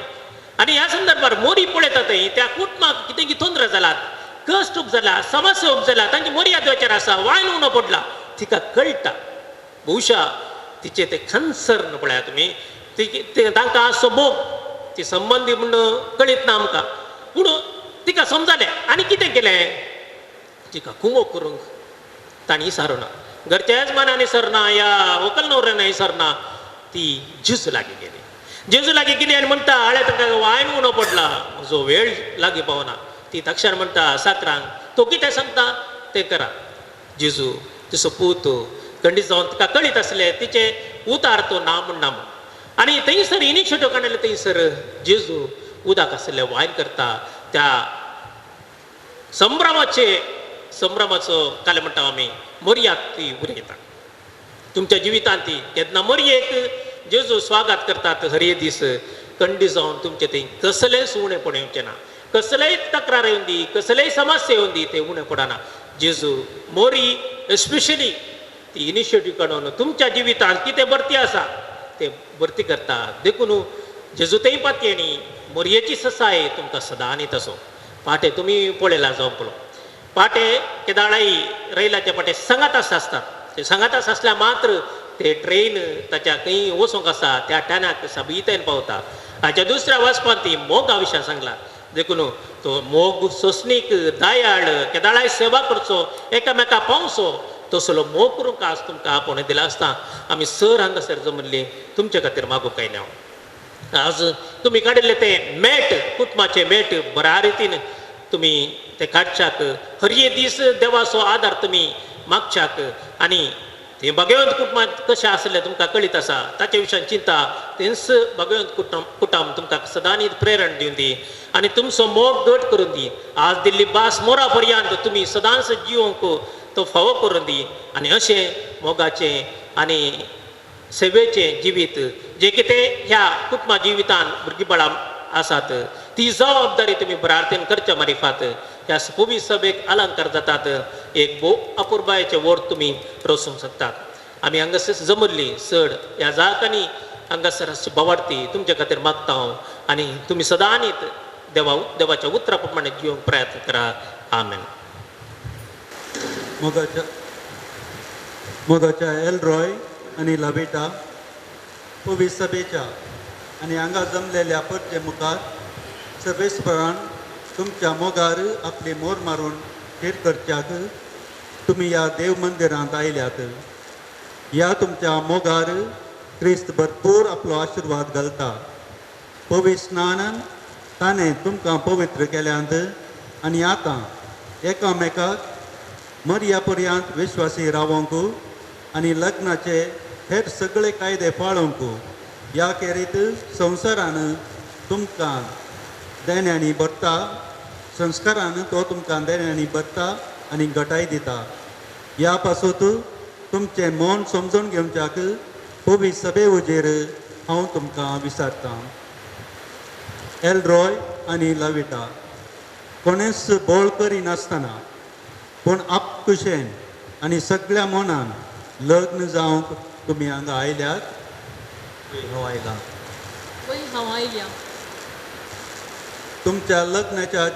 Speaker 1: आनी ह्या संदर्भार मोरी पळयता थंय त्या कुटुंबाक कितें तोंदरे जालात कश्ट उब जाला समस्या उब जाला तांची मर्यादेचेर आसा वायन उणो पडला तिका कळटा भुशा तिचे ते खंसर पळया तुमी तांकां आसो मोग ती संबंदी म्हणून कळीत ना आमकां पूण तिका समजलें आनी कितें केलें तिका कुमोक करूंक ताणी विसरना घरच्या येजमानांनी सरना या व्हंकल न्हवऱ्यान सरना ती जेजू लागीं गेली जेजू लागीं गेली आनी म्हणटा हाळे तांकां वायन उणो पडला म्हजो वेळ लागीं पावना ती तक्षण म्हणटा साकरांक तो कितें सांगता तें करा जेजू तिचो पूत खंडीत जावन तिका कळीत आसलें तिचे उतार तो ना म्हणना म्हूण आनी थंयसर इनिशिएटीव काडलें थंयसर जेजू उदक आसलें वायन करता त्या संभ्रमाचो काले म्हणटा आमी मर्याद ती उरयता तुमच्या जिवितांत ती केन्ना मर्येक जेजू स्वागत करतात हर एक दीस खंडीत जावन तुमचें थंय कसलेंच उणेपण येवचें ना कसलेय तक्रार येवन दी कसलेय समस्या येवन दी ते उणें पडना जेजू मोरी एस्पेशली ती इनिशिएटीव काडून तुमच्या जिवितांत कितें भरती आसा ते भरती करता देखून जेजूतय पातयेणी मोरयेची ससाय तुमकां सदांच असो पाटे तुमी पळयला जावं पाटे केदाळाई रैलाचे पाटे संगातास आसतात ते संगातास आसल्या मात्र ते ट्रेन ताच्या खंय वचूंक आसा त्या टायमाक साबितायेन पावता हाच्या दुसऱ्या वाचपांत ती मोगा विशय सांगला देखून तो मोग सोंसणीक दयाळ केदाळाय सेवा करचो एकामेका पावसो तसलो मोग करूंक आज तुमकां आपोवन दिला आसता आमी सर हांगासर जमल्ली तुमचे खातीर मागूंक आयल्या आज तुम्ही काडिल्ले ते मेट कुटुंबाचे मेट बऱ्या रितीन तुम्ही ते काडच्याक हर एक दीस देवाचो आदार तुमी मागच्याक आनी ते भगवंत कुटुंबांत कशें आसलें तुमकां कळीत आसा ताचे विशयान चिंता तेंच भगवंत कुटुंब तुमकां सदांच प्रेरण दिवन दी आनी तुमचो मोग घट करून दी आज दिल्ली बास मोरा पर्यंत तुमी सदांच जिवंक तो फावो करून दी आनी अशें मोगाचें आनी सेवेचें जिवीत जे कितें ह्या कुटुंबा जिवितान भुरगींबाळां आसात ती जबाबदारी तुमी बऱ्यार्थेन करच्या मारिफात ह्या पवित्र सभेक अलंकार जातात एक अपुर्बायेचे वोर तुमी रोसूंक शकतात आमी हांगासर जमल्ली चड ह्या जागांनी हांगासर भवार्थी तुमचे खातीर मागता हांव आनी तुमी सदांच देवाच्या उतरा प्रमाणे जिवंक प्रयत्न करा आमेन
Speaker 2: मोगाच्या एलरॉय आणि लाबेटा पवित्र सभेच्या आणि हांगा जमलेल्या परते मुखार सर्वेस्परान तुमच्या मोगार आपली मोर मारून खेर करच्याक तुमी ह्या देव मंदिरांत आयल्यात ह्या तुमच्या मोगार क्रिस्त भरपूर आपलो आशिर्वाद घालता पवित्र स्नानान ताणें तुमकां पवित्र केल्यांत आनी आतां एकामेकाक मर्या पर्यंत विश्वासी रावोंक आनी लग्नाचे हेर सगळे कायदे पाळोवंक ह्या खेरीत संवसारान तुमकां देण्यांनी भरता संस्कारान तो तुमकां देण्यांनी भरता आनी घटाय दिता ह्या पासून तुमचें मन समजून घेवच्याक पवित्र सभे वजेर हांव तुमकां विचारतां एलरॉय आनी लाविटा कोणेच बोळ करिनासतना पूण आपकुशेन आनी सगळ्या मनान लग्न जावंक तुमी हांगा आयल्यात हांव आयला
Speaker 9: हांव आयल्या
Speaker 2: तुमच्या लग्नाच्या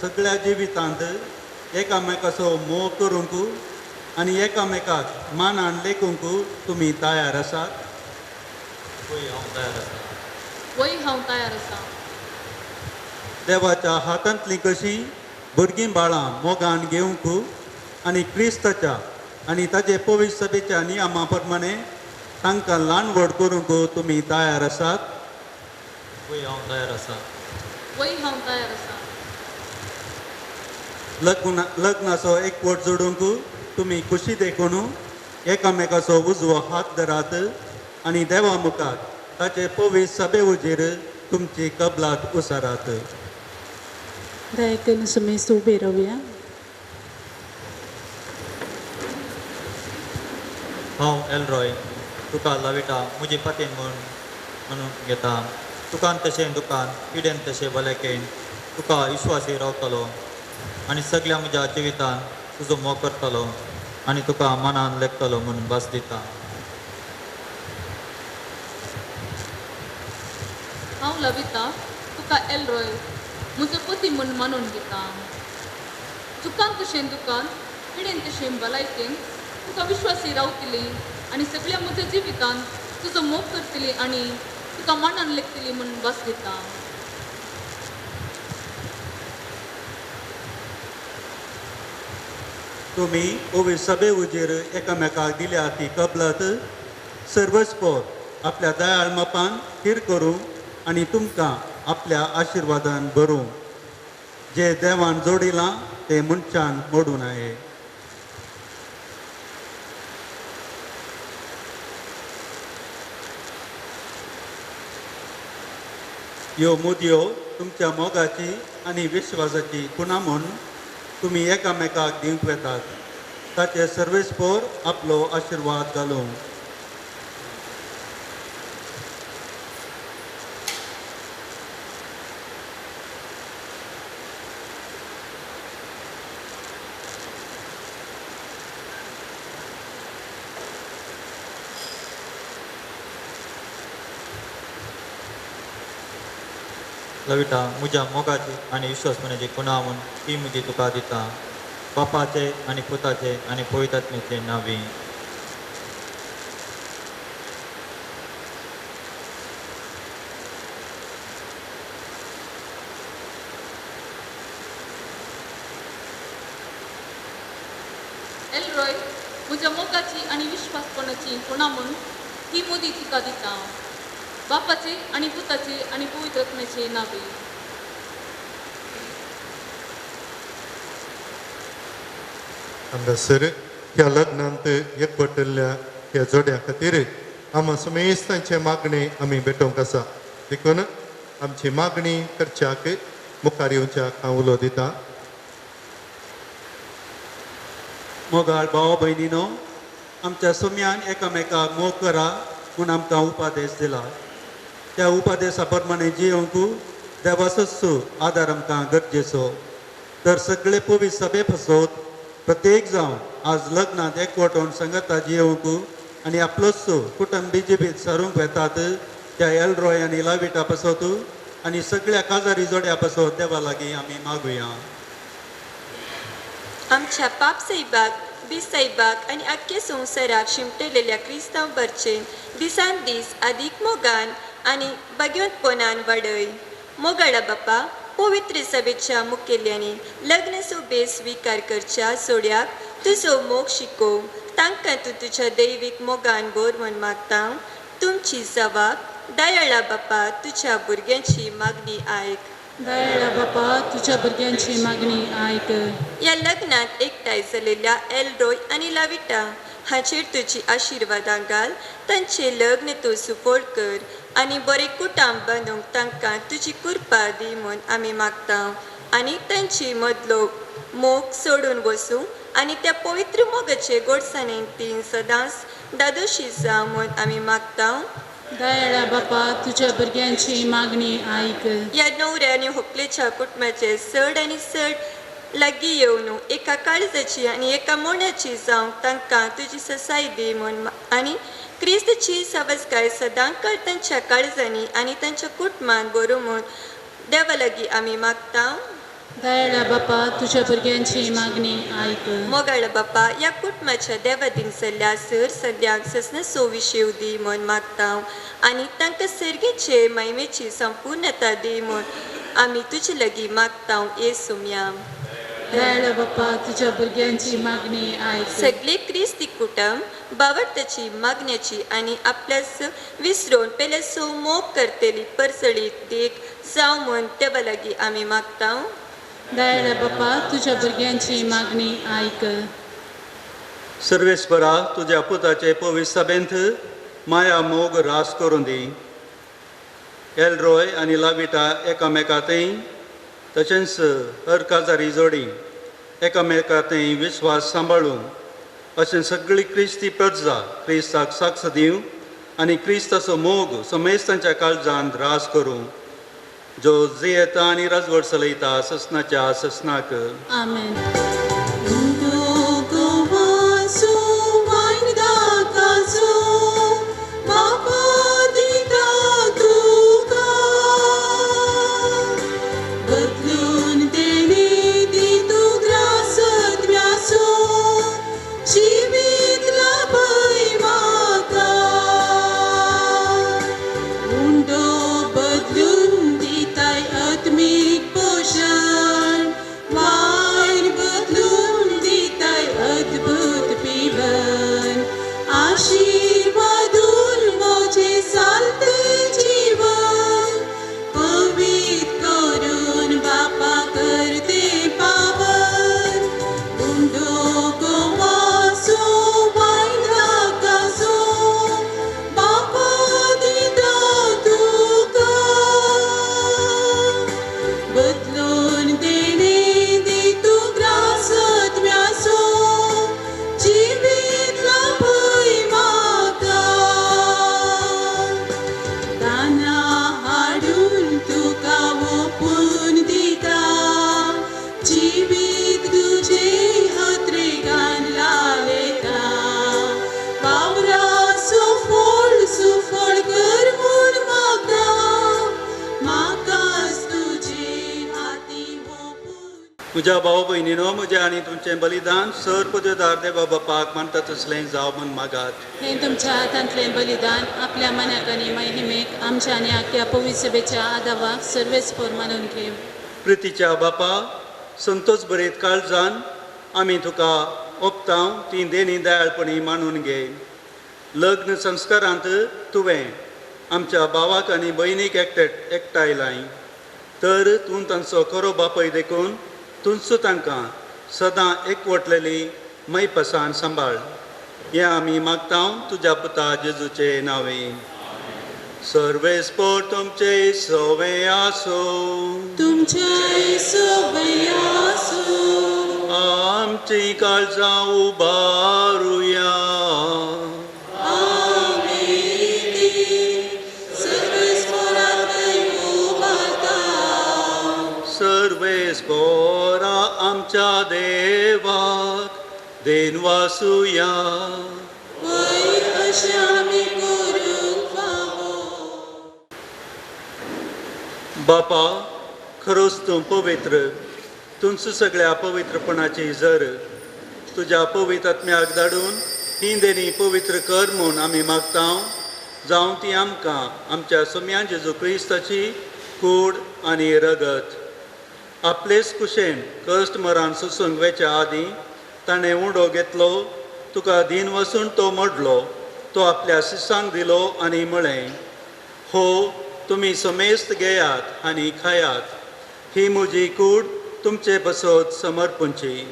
Speaker 2: सगळ्या जिवितांत एकामेकाचो मोग करूंक आनी एकामेकाक मानान लेखूंक तुमी तयार आसात
Speaker 9: हांव तयार आसा
Speaker 2: देवाच्या हातांतलीं कशीं भुरगीं बाळां मोगान घेवंक आनी क्रिस्ताच्या आनी ताचे पवित्र सभेच्या नियमा प्रमाणे तांकां ल्हान व्हड करूंक तुमी तयार आसात
Speaker 9: हांव तयार आसा
Speaker 2: लग्नाचो एकवट जोडूंक तुमी खुशी देखून एकामेकाचो उजवो हात धरात आनी देवा मुखार ताचे पवित्र सभे वजेर तुमची कबलात उसारात
Speaker 7: दया करून समेस्त उबे रावया
Speaker 11: हांव एलरॉय तुका लाविटा म्हजी पातेन म्हणून घेता तुकान तशें दुकान पिडेन तशें भलेकेन तुका विश्वासी रावतलो आनी सगळ्या म्हज्या जिवितान तुजो मोग करतलो आनी तुका मनान लेखतलो म्हणून भास दिता
Speaker 9: हांव लविता तुका एलरॉय म्हजो पती म्हूण मानून घेता तुकान तशें दुकान पिडेन तशें भलायकेन तुका विश्वासी रावतली आनी सगळ्या म्हज्या जिवितान तुजो मोग करतली आनी तुका मनान लेखतली म्हणून भास दिता
Speaker 2: तुमी पवित्र सभे वजेर एकामेकाक दिल्या ती कबलात सर्वस्पोर आपल्या दयाळ मापान खीर करूं आनी तुमकां आपल्या आशिर्वादान भरूं जे देवान जोडिलां ते मनशान मोडूं नये ह्यो मुदयो तुमच्या मोगाची आनी विश्वासाची खुणा म्हूण तुमी एकामेकाक दिवंक वेतात ताचे सर्वेस्पोर आपलो आशिर्वाद घालूं
Speaker 11: लविता म्हज्या मोगाची आनी विश्वासपणाची खुणा म्हूण ती म्हजी तुका दिता बापाचे आनी पुताचे आनी पवित्रात्म्याचे नावी.
Speaker 9: एलरॉय म्हज्या मोगाची आनी विश्वासपणाची खुणा म्हूण ही मोदी तुका दिता बापाचे आनी पुताचे आनी पवित्रात्म्याचे नावे.
Speaker 12: हांगासर ह्या लग्नांत एकवटलेल्या ह्या जोड्या खातीर आमी समेस्तांचे मागणे आमी भेटोवंक आसा देखून आमची मागणी करच्याक मुखार येवच्याक हांव उलो दितां.
Speaker 8: मोगाळ भाव भयणीनो, आमच्या सुम्यान एकामेकाक मोग करा म्हूण आमकां उपादेश दिला. त्या उपादेशा प्रमाणे जियोंक देवाचो आदार आमकां गरजेचो. तर सगळे पवित्र सभे फसोत प्रत्येक जावन आज लग्नात एकवटून संगता जियोंक आनी आपलोच कुटुंबी जिबीत सारूंक येतात त्या एलरॉय आनी लाविटा पासत आनी सगळ्या काजारी जोड्या पासत देवा लागीं आमी मागुया.
Speaker 13: आमच्या पापसाहेबाक बिसाहेबाक आनी आख्खे संवसाराक शिमटलेल्या क्रिस्तांव बरचेन दिसान दीस अदीक मोगान आनी भगवंतपणान वाडय. मोगाळा बापा, पवित्र सभेच्या मुखेल्यांनी लग्न सोबे स्वीकार करच्या सोड्याक तुजो मोग शिकोव तांकां तूं तुज्या दैवीक मोगान बोर म्हूण मागता. तुमची जबाब दयाळा बापा तुज्या भुरग्यांची मागणी आयक.
Speaker 7: दयाळा बापा तुझ्या भुरग्यांची मागणी आयक.
Speaker 13: या लग्नात एकठांय जालेल्या एलरॉय आनी लाविटा हाचेर तुजी आशिर्वादां घाल. तांचे लग्न तूं सुफोड कर आनी बरें कुटुंब बांदूंक तांकां तुजी कृपा दी म्हूण आमी मागता. आनी तांची मदलो मोग सोडून वचूंक आनी त्या पवित्र मोगाचे गोडसाणेन तीन सदांच दादोशी जावं म्हूण आमी मागता.
Speaker 7: दयाळा बापा तुझ्या भुरग्यांची मागणी आयक.
Speaker 13: या न्हवऱ्या आनी व्हंकलेच्या कुटुंबाचे चड आनी चड लागीं येवन एका काळजाची आनी एका मोण्याची जावं तांकां तुजी ससाय दी म्हूण आनी क्रिस्तची सावजगाय सदांच तांच्या काळजांनी आनी तांच्या कुटुंबान बरो म्हूण देवा लागीं आमी मागता.
Speaker 7: दयाळा बापा तुझ्या भुरग्यांची मागणी आयक.
Speaker 13: मोगाळ बापा, या कुटुंबाच्या देवादीन जाल्ल्या सर सद्याक ससना सोविशेव दी म्हूण मागता आनी तांकां सर्गेचे महिमेची संपूर्णता दी म्हूण आमी तुजे लागीं मागता. येसू म्या.
Speaker 7: दयाळा बापा तुझ्या भुरग्यांची मागणी आयक.
Speaker 13: सगळे क्रिस्ती कुटुंब बावडताची मागण्याची आनी आपल्यास विसरून पयले सो मोग करतेली परसळीत देख जावं म्हूण देवा लागीं आमी मागता.
Speaker 7: दयाळा बापा तुझ्या भुरग्यांची मागणी आयक.
Speaker 2: सर्वेस्परा, तुज्या पुताचे पवित्र सभेंत माया मोग रास करून दी. एलरॉय आनी लाविटा एकामेकांतय तशेंच हर काजारी जोडी एकामेकांतय विश्वास सांबाळून अशें सगळी क्रिस्ती प्रजा क्रिस्ताक साक्ष दिवं आनी क्रिस्ताचो मोग समेस्तांच्या काळजांत रास करूं. जो जियेता आनी राजवट चलयता ससनाच्या ससनाक.
Speaker 7: आमेन.
Speaker 10: Potion, wine,
Speaker 8: म्हज्या भाव भयणीनो, म्हजें आनी तुमचें बलिदान सर पदवेदार देवा बापाक मानता तसलें जावं म्हण मागात.
Speaker 7: हे तुमच्या हातांतलें बलिदान आपल्या मनाक आनी महिमेक आमच्या आनी आख्या पवित्र सभेच्या आदावाक सर्वेस्पर मानून घेव.
Speaker 8: प्रितीच्या बापा, संतोष बरयत काळजान आमी तुका ओपतांव ती देणी दयाळपणी मानून घे. लग्न संस्कारांत तुवें आमच्या भावाक आनी भयणीक एकठांयलाय, तर तूं तांचो खरो बापय देखून तुमचो तांकां सदां एकवटलेली मैपसान सांबाळ. हें आमी मागतांव तुज्या पुता जेजूचे नांवे. सर्वेस्पर तुमचे सवे आसो.
Speaker 7: तुमचे सवे आसो.
Speaker 8: आमची काळजां उबारुया. सर्वेस्परा आमच्या देवाक देन वासुया. बापा, खरोच तूं पवित्र, तुमचो सगळ्या पवित्रपणाची झर तुज्या पवित्र आत्म्याक धाडून ही देणी पवित्र कर म्हूण आमी मागतांव. जावं ती आमकां आमच्या सोम्या जेजू क्रिस्ताची कूड आनी रगत. आपलेच कुशेन कश्ट मरान सुसूंक वेच्या आदीं ताणें उंडो घेतलो, तुका दिन वसून तो मोडलो, तो आपल्या शिसांक दिलो आनी म्हळें, हो तुमी समेस्त घेयात आनी खायात, ही म्हजी कूड तुमचे बसत समर्पणची.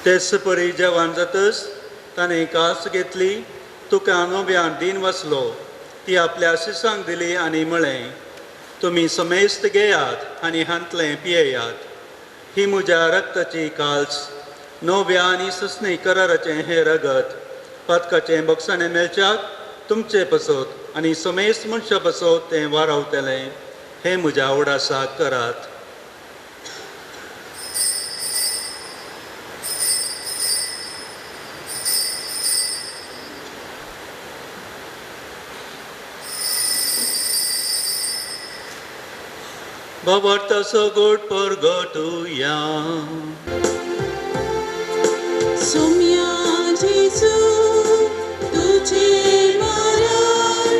Speaker 8: तेच परी जेवण जातच ताणें कास घेतली, तुका नव्यान दिन वसलो, ती आपल्या शिसांक दिली आनी म्हळें, तुमी समेस्त घेयात आनी हांतलें पियेयात, ही म्हज्या रक्ताची काल्स, नव्या आनी ससणी कराराचें हें रगत, पदकाचें बक्षाणें मेळच्याक तुमचे पसत आनी समेस्त मनशा पसत तें वारावतलें, हें म्हज्या उडासाक करात. Babarta so good purgatoria.
Speaker 7: Saumya जेजू तुझे मरण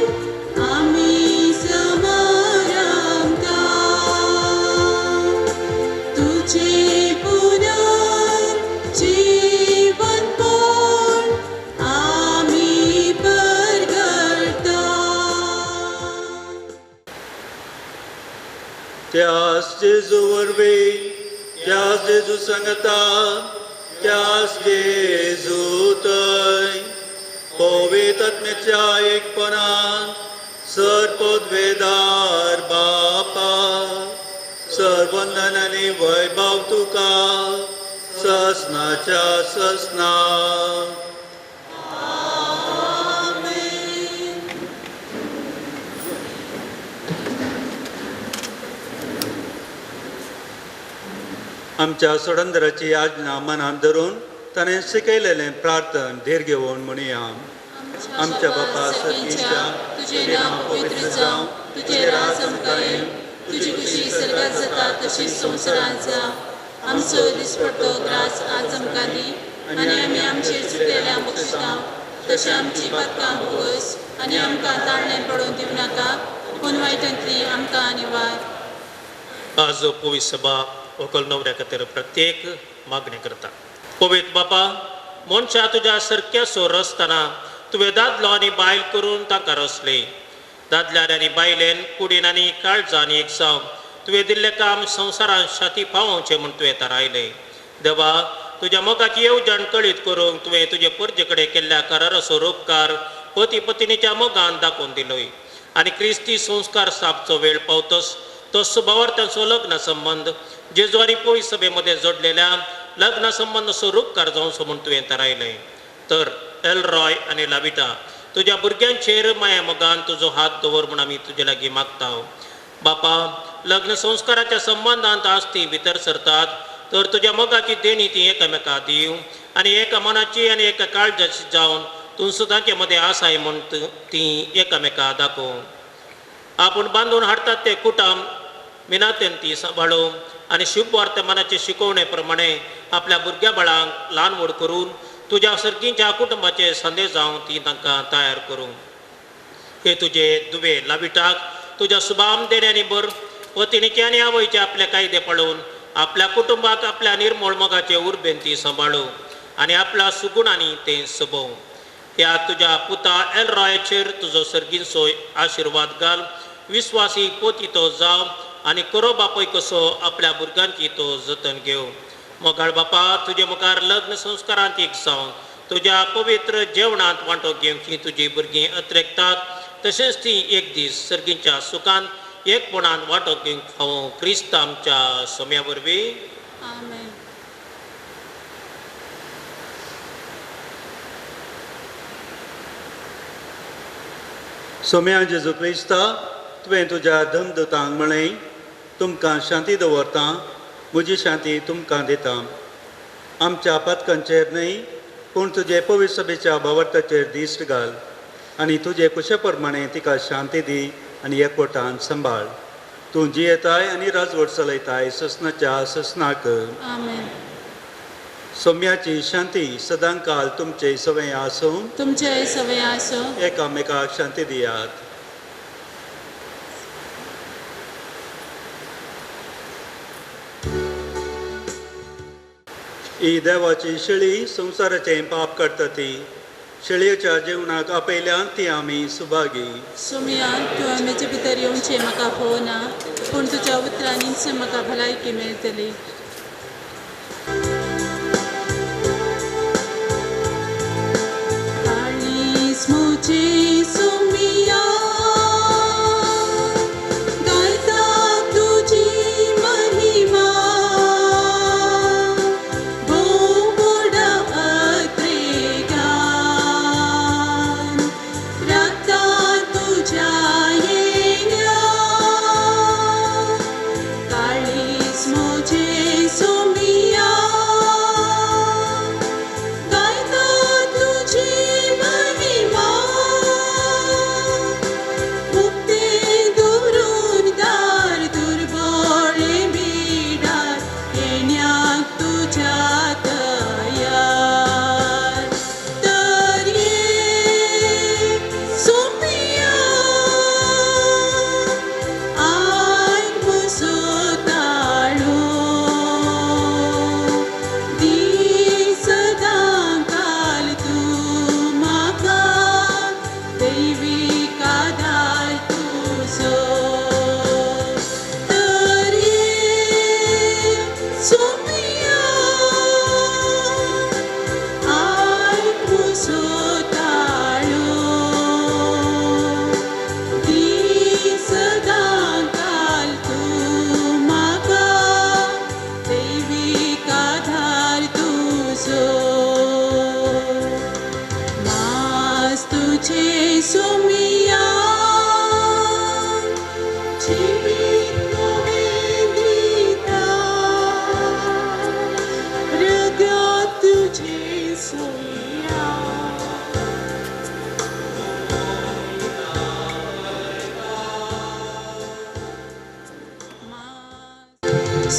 Speaker 7: आम्ही समरमता, तुझे पुनर्जीवनपण आम्ही परगळता.
Speaker 8: त्यास जेजू वरवी, त्यास जेजू सांगता, त्यास जेजू थंय पवित्र आत्म्याच्या एकपणान सरपदवेदार बापा, सर्वंदन आनी वैभव तुका ससनाच्या ससना. आमच्या सोडंदराची आज्ञा मनात धरून ताणें शिकयलेलें प्रार्थन धीर घेवन म्हणया. आमच्या बापा सर्गीच्या,
Speaker 7: तुझे नाव पवित्र जावं, तुझे राज आमकां येवं, तुजी खुशी सर्गात जाता तशीच संवसारांत जावं. आमचो दिसपट्टो ग्रास आज आमकां दी आनी आमी आमचेर चुकलेल्यांक बक्षितांव, तशें आमची पातकां भोगस आनी आमकां ताळणें पडोवन दिवं नाका, पूण वायटांतली आमकां आनी वार.
Speaker 1: आज पवित्र सभा व्हंकल न्हवऱ्या खातीर प्रत्येक मागणी करता. पवित्र बापा, मनशां तुज्या सारक्या सोर आसतना तुवें दादलो आनी बायल करून तांकां रचले. दादल्यान आनी बायलेन कुडीन आनी काळजान एक जावन तुवें दिल्लें काम संवसारांत शाती पावोवचें म्हूण तुवें थारायलें. देवा, तुज्या मोगाची येवजण कळीत करूंक तुवें तुजे परजे कडेन केल्ल्या कराराचो उपकार पती पत्नीच्या मोगान दाखोवन दिलोय. आनी क्रिस्ती संस्कार सापचो वेळ पावतस तो सुभावार्थांचो लग्न संबंध जेजू आनी पवित्र सभे मदें जोडलेल्या लग्न संबंधाचो उपकार जावचो म्हूण तुवें थारायलें. तर एलरॉय आनी लाविटा, तुज्या भुरग्यांचेर माया मोगान तुजो हात दवर म्हूण आमी तुजे लागीं मागता. बापा, लग्न संस्काराच्या संबंधांत आज ती भितर सरतात, तर तुझ्या मोगाची देणी ती एकामेका दिव आणि एका मनाची आणि एका काळजाची जावन तू सुद्धांच्यामध्ये आसाय म्हणून ती एकामेका दाखव. आपण बांधून हाडतात ते कुटुंब मिनातेन ती सांभाळूं आणि शुभ वर्तमानाचे शिकवण्याप्रमाणे आपल्या भुरग्या बाळांक ल्हान व्हड करून तुझ्या सर्गींच्या कुटुंबाचे संदेश जावन ती तांकां तयार करूं. हे तुझे दुवे लाविटाक तुझ्या सुभाम देण्यानी बर पत्नीचे आनी आवयचे आपले कायदे पळोवन आपल्या कुटुंबाक आपल्या निर्मळ मोगाचे उर्बेन ती सांभाळू आणि आपल्या सुगुणांनी ते सबोव. ह्या तुझ्या पुता एलरॉयाचेर तुजो सर्गींचो आशिर्वाद घाल. विश्वासी पोती तो जाव आणि करो बापय कसो आपल्या भुरग्यांची तो जतन घेव. मोगाळ बापा तुजे मुखार लग्न संस्कारांत एक जावन तुझ्या पवित्र जेवणांत वांटो घेवची तुजी भुरगीं अत्रेकतात. तशेंच ती एक दीस सर्गींच्या सुखांत एकपणान वांटो घेवंक फावो क्रिस्त आमच्या सोम्या वरवीं.
Speaker 7: आमेन.
Speaker 2: सोम्या जेजू क्रिस्ता तुवें तुज्या धमदूतांक म्हळें तुमकां शांती दवरता म्हजी शांती तुमकां दिता. आमच्या पथकांचेर न्हय पूण तुजे पवित्र सभेच्या भावार्थाचेर दिश्ट घाल आनी तुजे कुशे प्रमाणे तिका शांती दी आनी एकवटान सांबाळ. तूं जियेताय आनी राजवट चलयताय ससनाच्या ससनाक.
Speaker 7: आमेन.
Speaker 2: सोम्याची शांती सदांकाल तुमचे सवय आसूं.
Speaker 7: तुमचे सवय आसो.
Speaker 2: एकामेकाक शांती दियात. ही देवाची शेळी संवसाराचें पाप काडटा ती. शेळयेच्या जेवणाक आपयल्यान ती आमी सुभागी.
Speaker 7: सोम्या तूं आमेचे भितर येवचें म्हाका पळोवना पूण तुज्या उतरांनीच म्हाका भलायकी मेळटली. काळीज म्हजी सोम्या गायता तुजी महिमा भोव व्हडा अत्रेगान राखता तुज्या येण्या. काळीज म्हजे सोम्या गायता तुजी महिमा मुक्ते दुरून दार दुर्बळे बिडार येण्याक तुज्या तयार. तर ये सोम्या आयक म्हजो ताळो दी सदांकाल तूं म्हाका दैवीक आदार तुजो. तर ये सोम्या आयक म्हजो ताळो दी सदांकाल तूं म्हाका दैवीक आधार तुजो. मास तुजे सोम्या जिवीत तुवें दिता रगत तुजे सोम्या.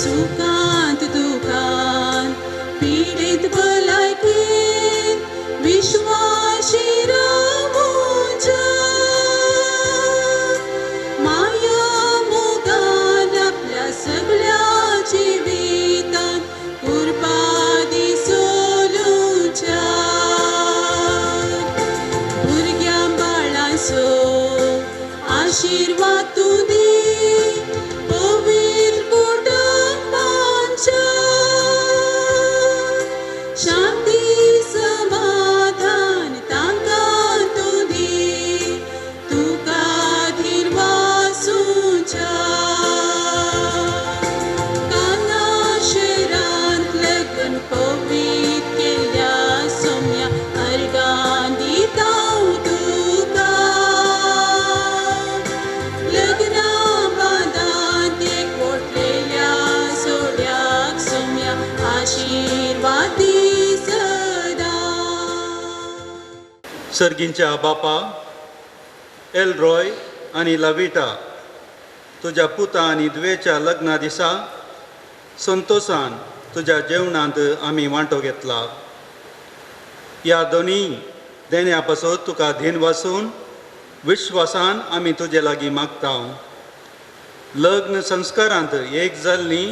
Speaker 7: सुखांत दुखांत पिडीत भलायकेन विश्वासी रावूंच्या माया मोगान आपल्या सगळ्या जिवितांत कुर्बानी सोलूच्या. भुरग्या बाळांचो आशिर्वाद तूं दी पवित्र कुटुंबांच्या. शांती समाधान तांकां तूं दी तुका धीर वासूच्या. काना शहरांत लग्न पवित्र केल्या सोम्या अर्गां दिता तुका.
Speaker 2: सर्गींच्या बापा एलरॉय आनी लाविटा तुज्या पुता आनी दुवेच्या लग्ना दिसा संतोषान तुज्या जेवणांत आमी वांटो घेतला. ह्या दोनी देण्या पासत तुका धीन वाचून विश्वासान आमी तुजे लागीं मागता. लग्न संस्कारांत एक जाल्ली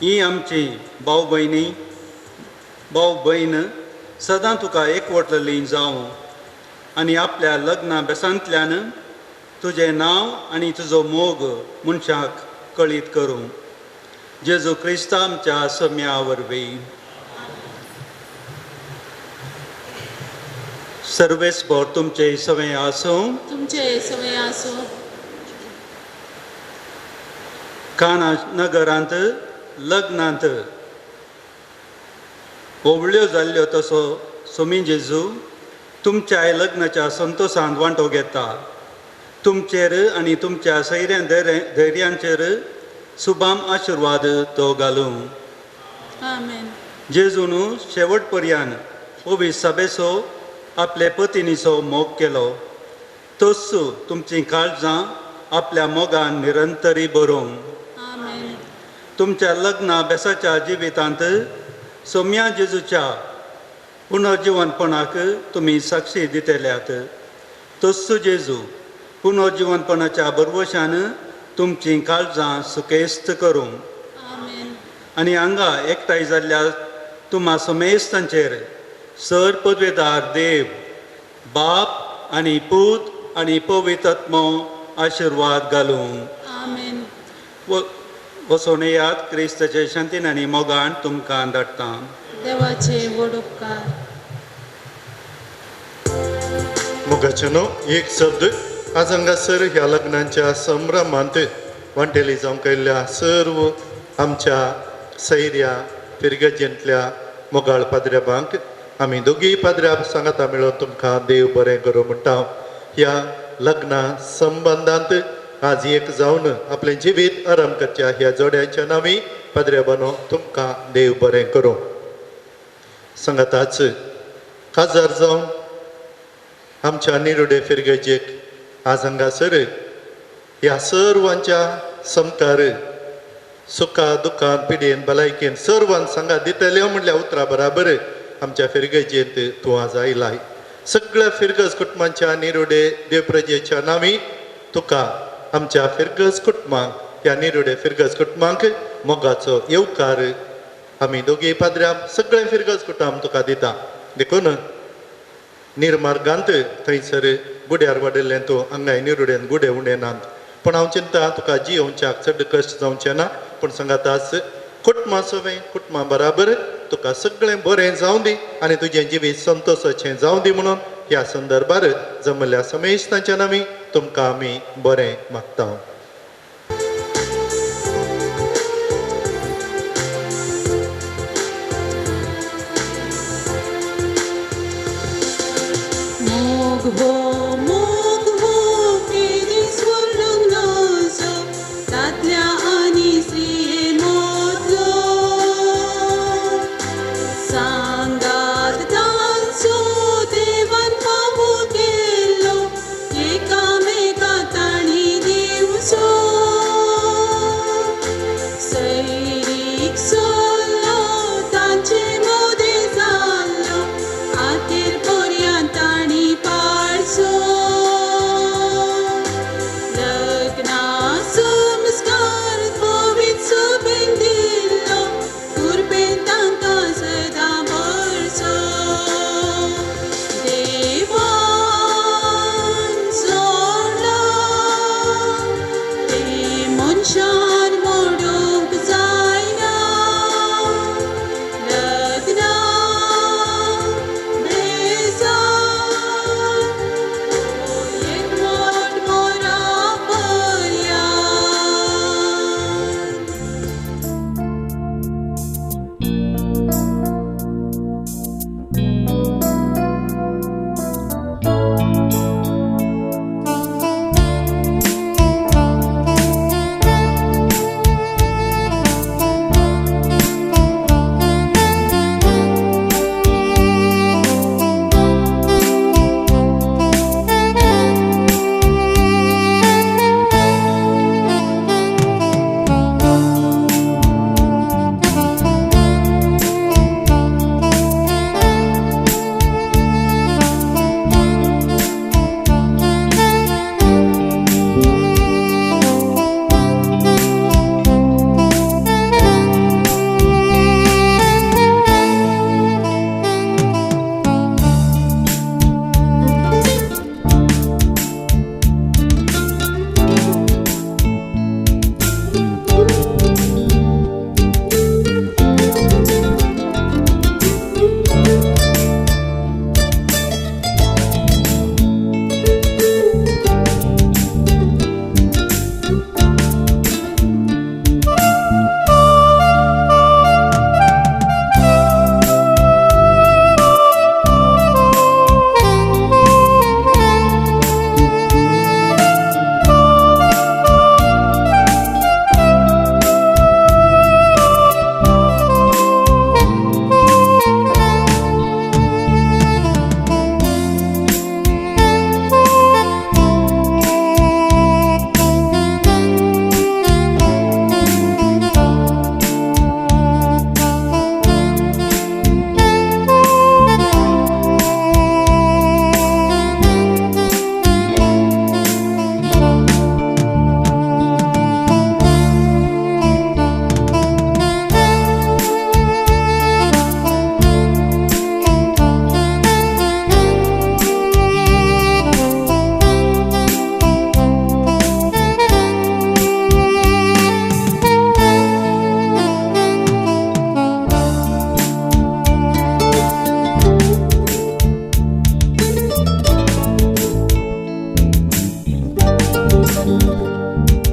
Speaker 2: ही आमची भाव भयण सदां तुका एकवटलेली जावं आनी आपल्या लग्ना बेसांतल्यान तुजें नांव आनी तुजो मोग मनशाक कळीत करूं. जेजू क्रिस्त आमच्या सम्या वरवीं. सर्वेस्पर तुमचे सवय आसूं.
Speaker 7: तुमचे सवय आसूं.
Speaker 2: काना नगरांत लग्नांत ओवळ्यो जाल्ल्यो तसो सोमी जेजू तुमच्या लग्नाच्या संतोशांत वांटो घेता. तुमचेर आनी तुमच्या सैऱ्या धैर्यांचेर सुभाम आशिर्वाद तो घालूं.
Speaker 7: आमेन.
Speaker 2: जेजून शेवट पर्यंत पवित्र सभेचो आपले पत्नीचो मोग केलो. तस तुमची काळजां आपल्या मोगान निरंतरी भरूं.
Speaker 7: आमेन.
Speaker 2: तुमच्या लग्ना बेसाच्या जिवितांत सोम्या जेजूच्या पुनर्जीवनपणाक तुमी साक्षी दितल्यात. तस जेजू पुनर्जीवनपणाच्या बरवशान तुमची काळजां सुकेस्त करूं.
Speaker 7: आमेन.
Speaker 2: आनी हांगा एकठांय जाल्ल्या तुम्हा समेस्तांचेर सर पदवेदार देव बाप आनी पूत आनी पवित्र आत्मो आशिर्वाद घालूं.
Speaker 7: आमेन.
Speaker 2: वचून येयात. क्रिस्ताचे शांतीन आनी मोगान तुमकां धाडटा.
Speaker 7: देवाचे व्हड उपकार.
Speaker 12: मोगाचे न्हू एक शब्द आज हांगासर ह्या लग्नाच्या संभ्रमांत वांटेली जावंक आयिल्ल्या सर्व आमच्या सैर्या पिरगजेंतल्या मोगाळ पाद्र्याबांक आमी दोगी पाद्र्या सांगाता मेळून तुमकां देव बरें करूं म्हणटा. ह्या लग्ना संबंदांत आज एक जावन आपलें जिवीत आराम करच्या ह्या जोड्याच्या नांवी पाद्र्या बानो तुमकां देव बरें करूं. सांगाताच काजार जावन आमच्या निरुडे फिरगजेक आज हांगासर ह्या सर्वांच्या समकार सुखा दुखान पिडेन भलायकेन सर्वांक सांगा दितले म्हणल्या उतरा बराबर आमच्या फिरगजेंत तूं आज आयलाय. सगळ्या फिरगज कुटुंबांच्या निरुडे देवप्रजेच्या नांवी तुका आमच्या फिरगज कुटुंबांक ह्या निरुडे फिरगज कुटुंबांक मोगाचो येवकार आमी दोगी पाद्र्या सगळें फिरगज कुटुंब तुका दिता. देखून निर्मार्गांत थंयसर गुड्यार वाडिल्लें तूं हांगाय निरुडेन गुडे उणेनात. पूण हांव चिंता तुका जियोवच्याक चड कश्ट जावचें ना. पूण सांगाताच कुटुंबा सवय कुटुंबा बराबर तुका सगळें बरें जावं दी आनी तुजें जिवीत संतोशाचें जावं दी म्हणून ह्या संदर्भार जमल्या समेस्तांच्या नांवी तुमकां आमी बरें मागता.
Speaker 7: मोग हो केदी स्वर्णग्नाचो दादल्या आनी स्त्रिये मोदलो सांगात तांचो देवान फावो केल्लो एकामेका ताणी दिवचो सैरीक चल्लो तांचे मोदे जाल्लो आखेर पर्यंत ताणी पाळचो
Speaker 3: Amen.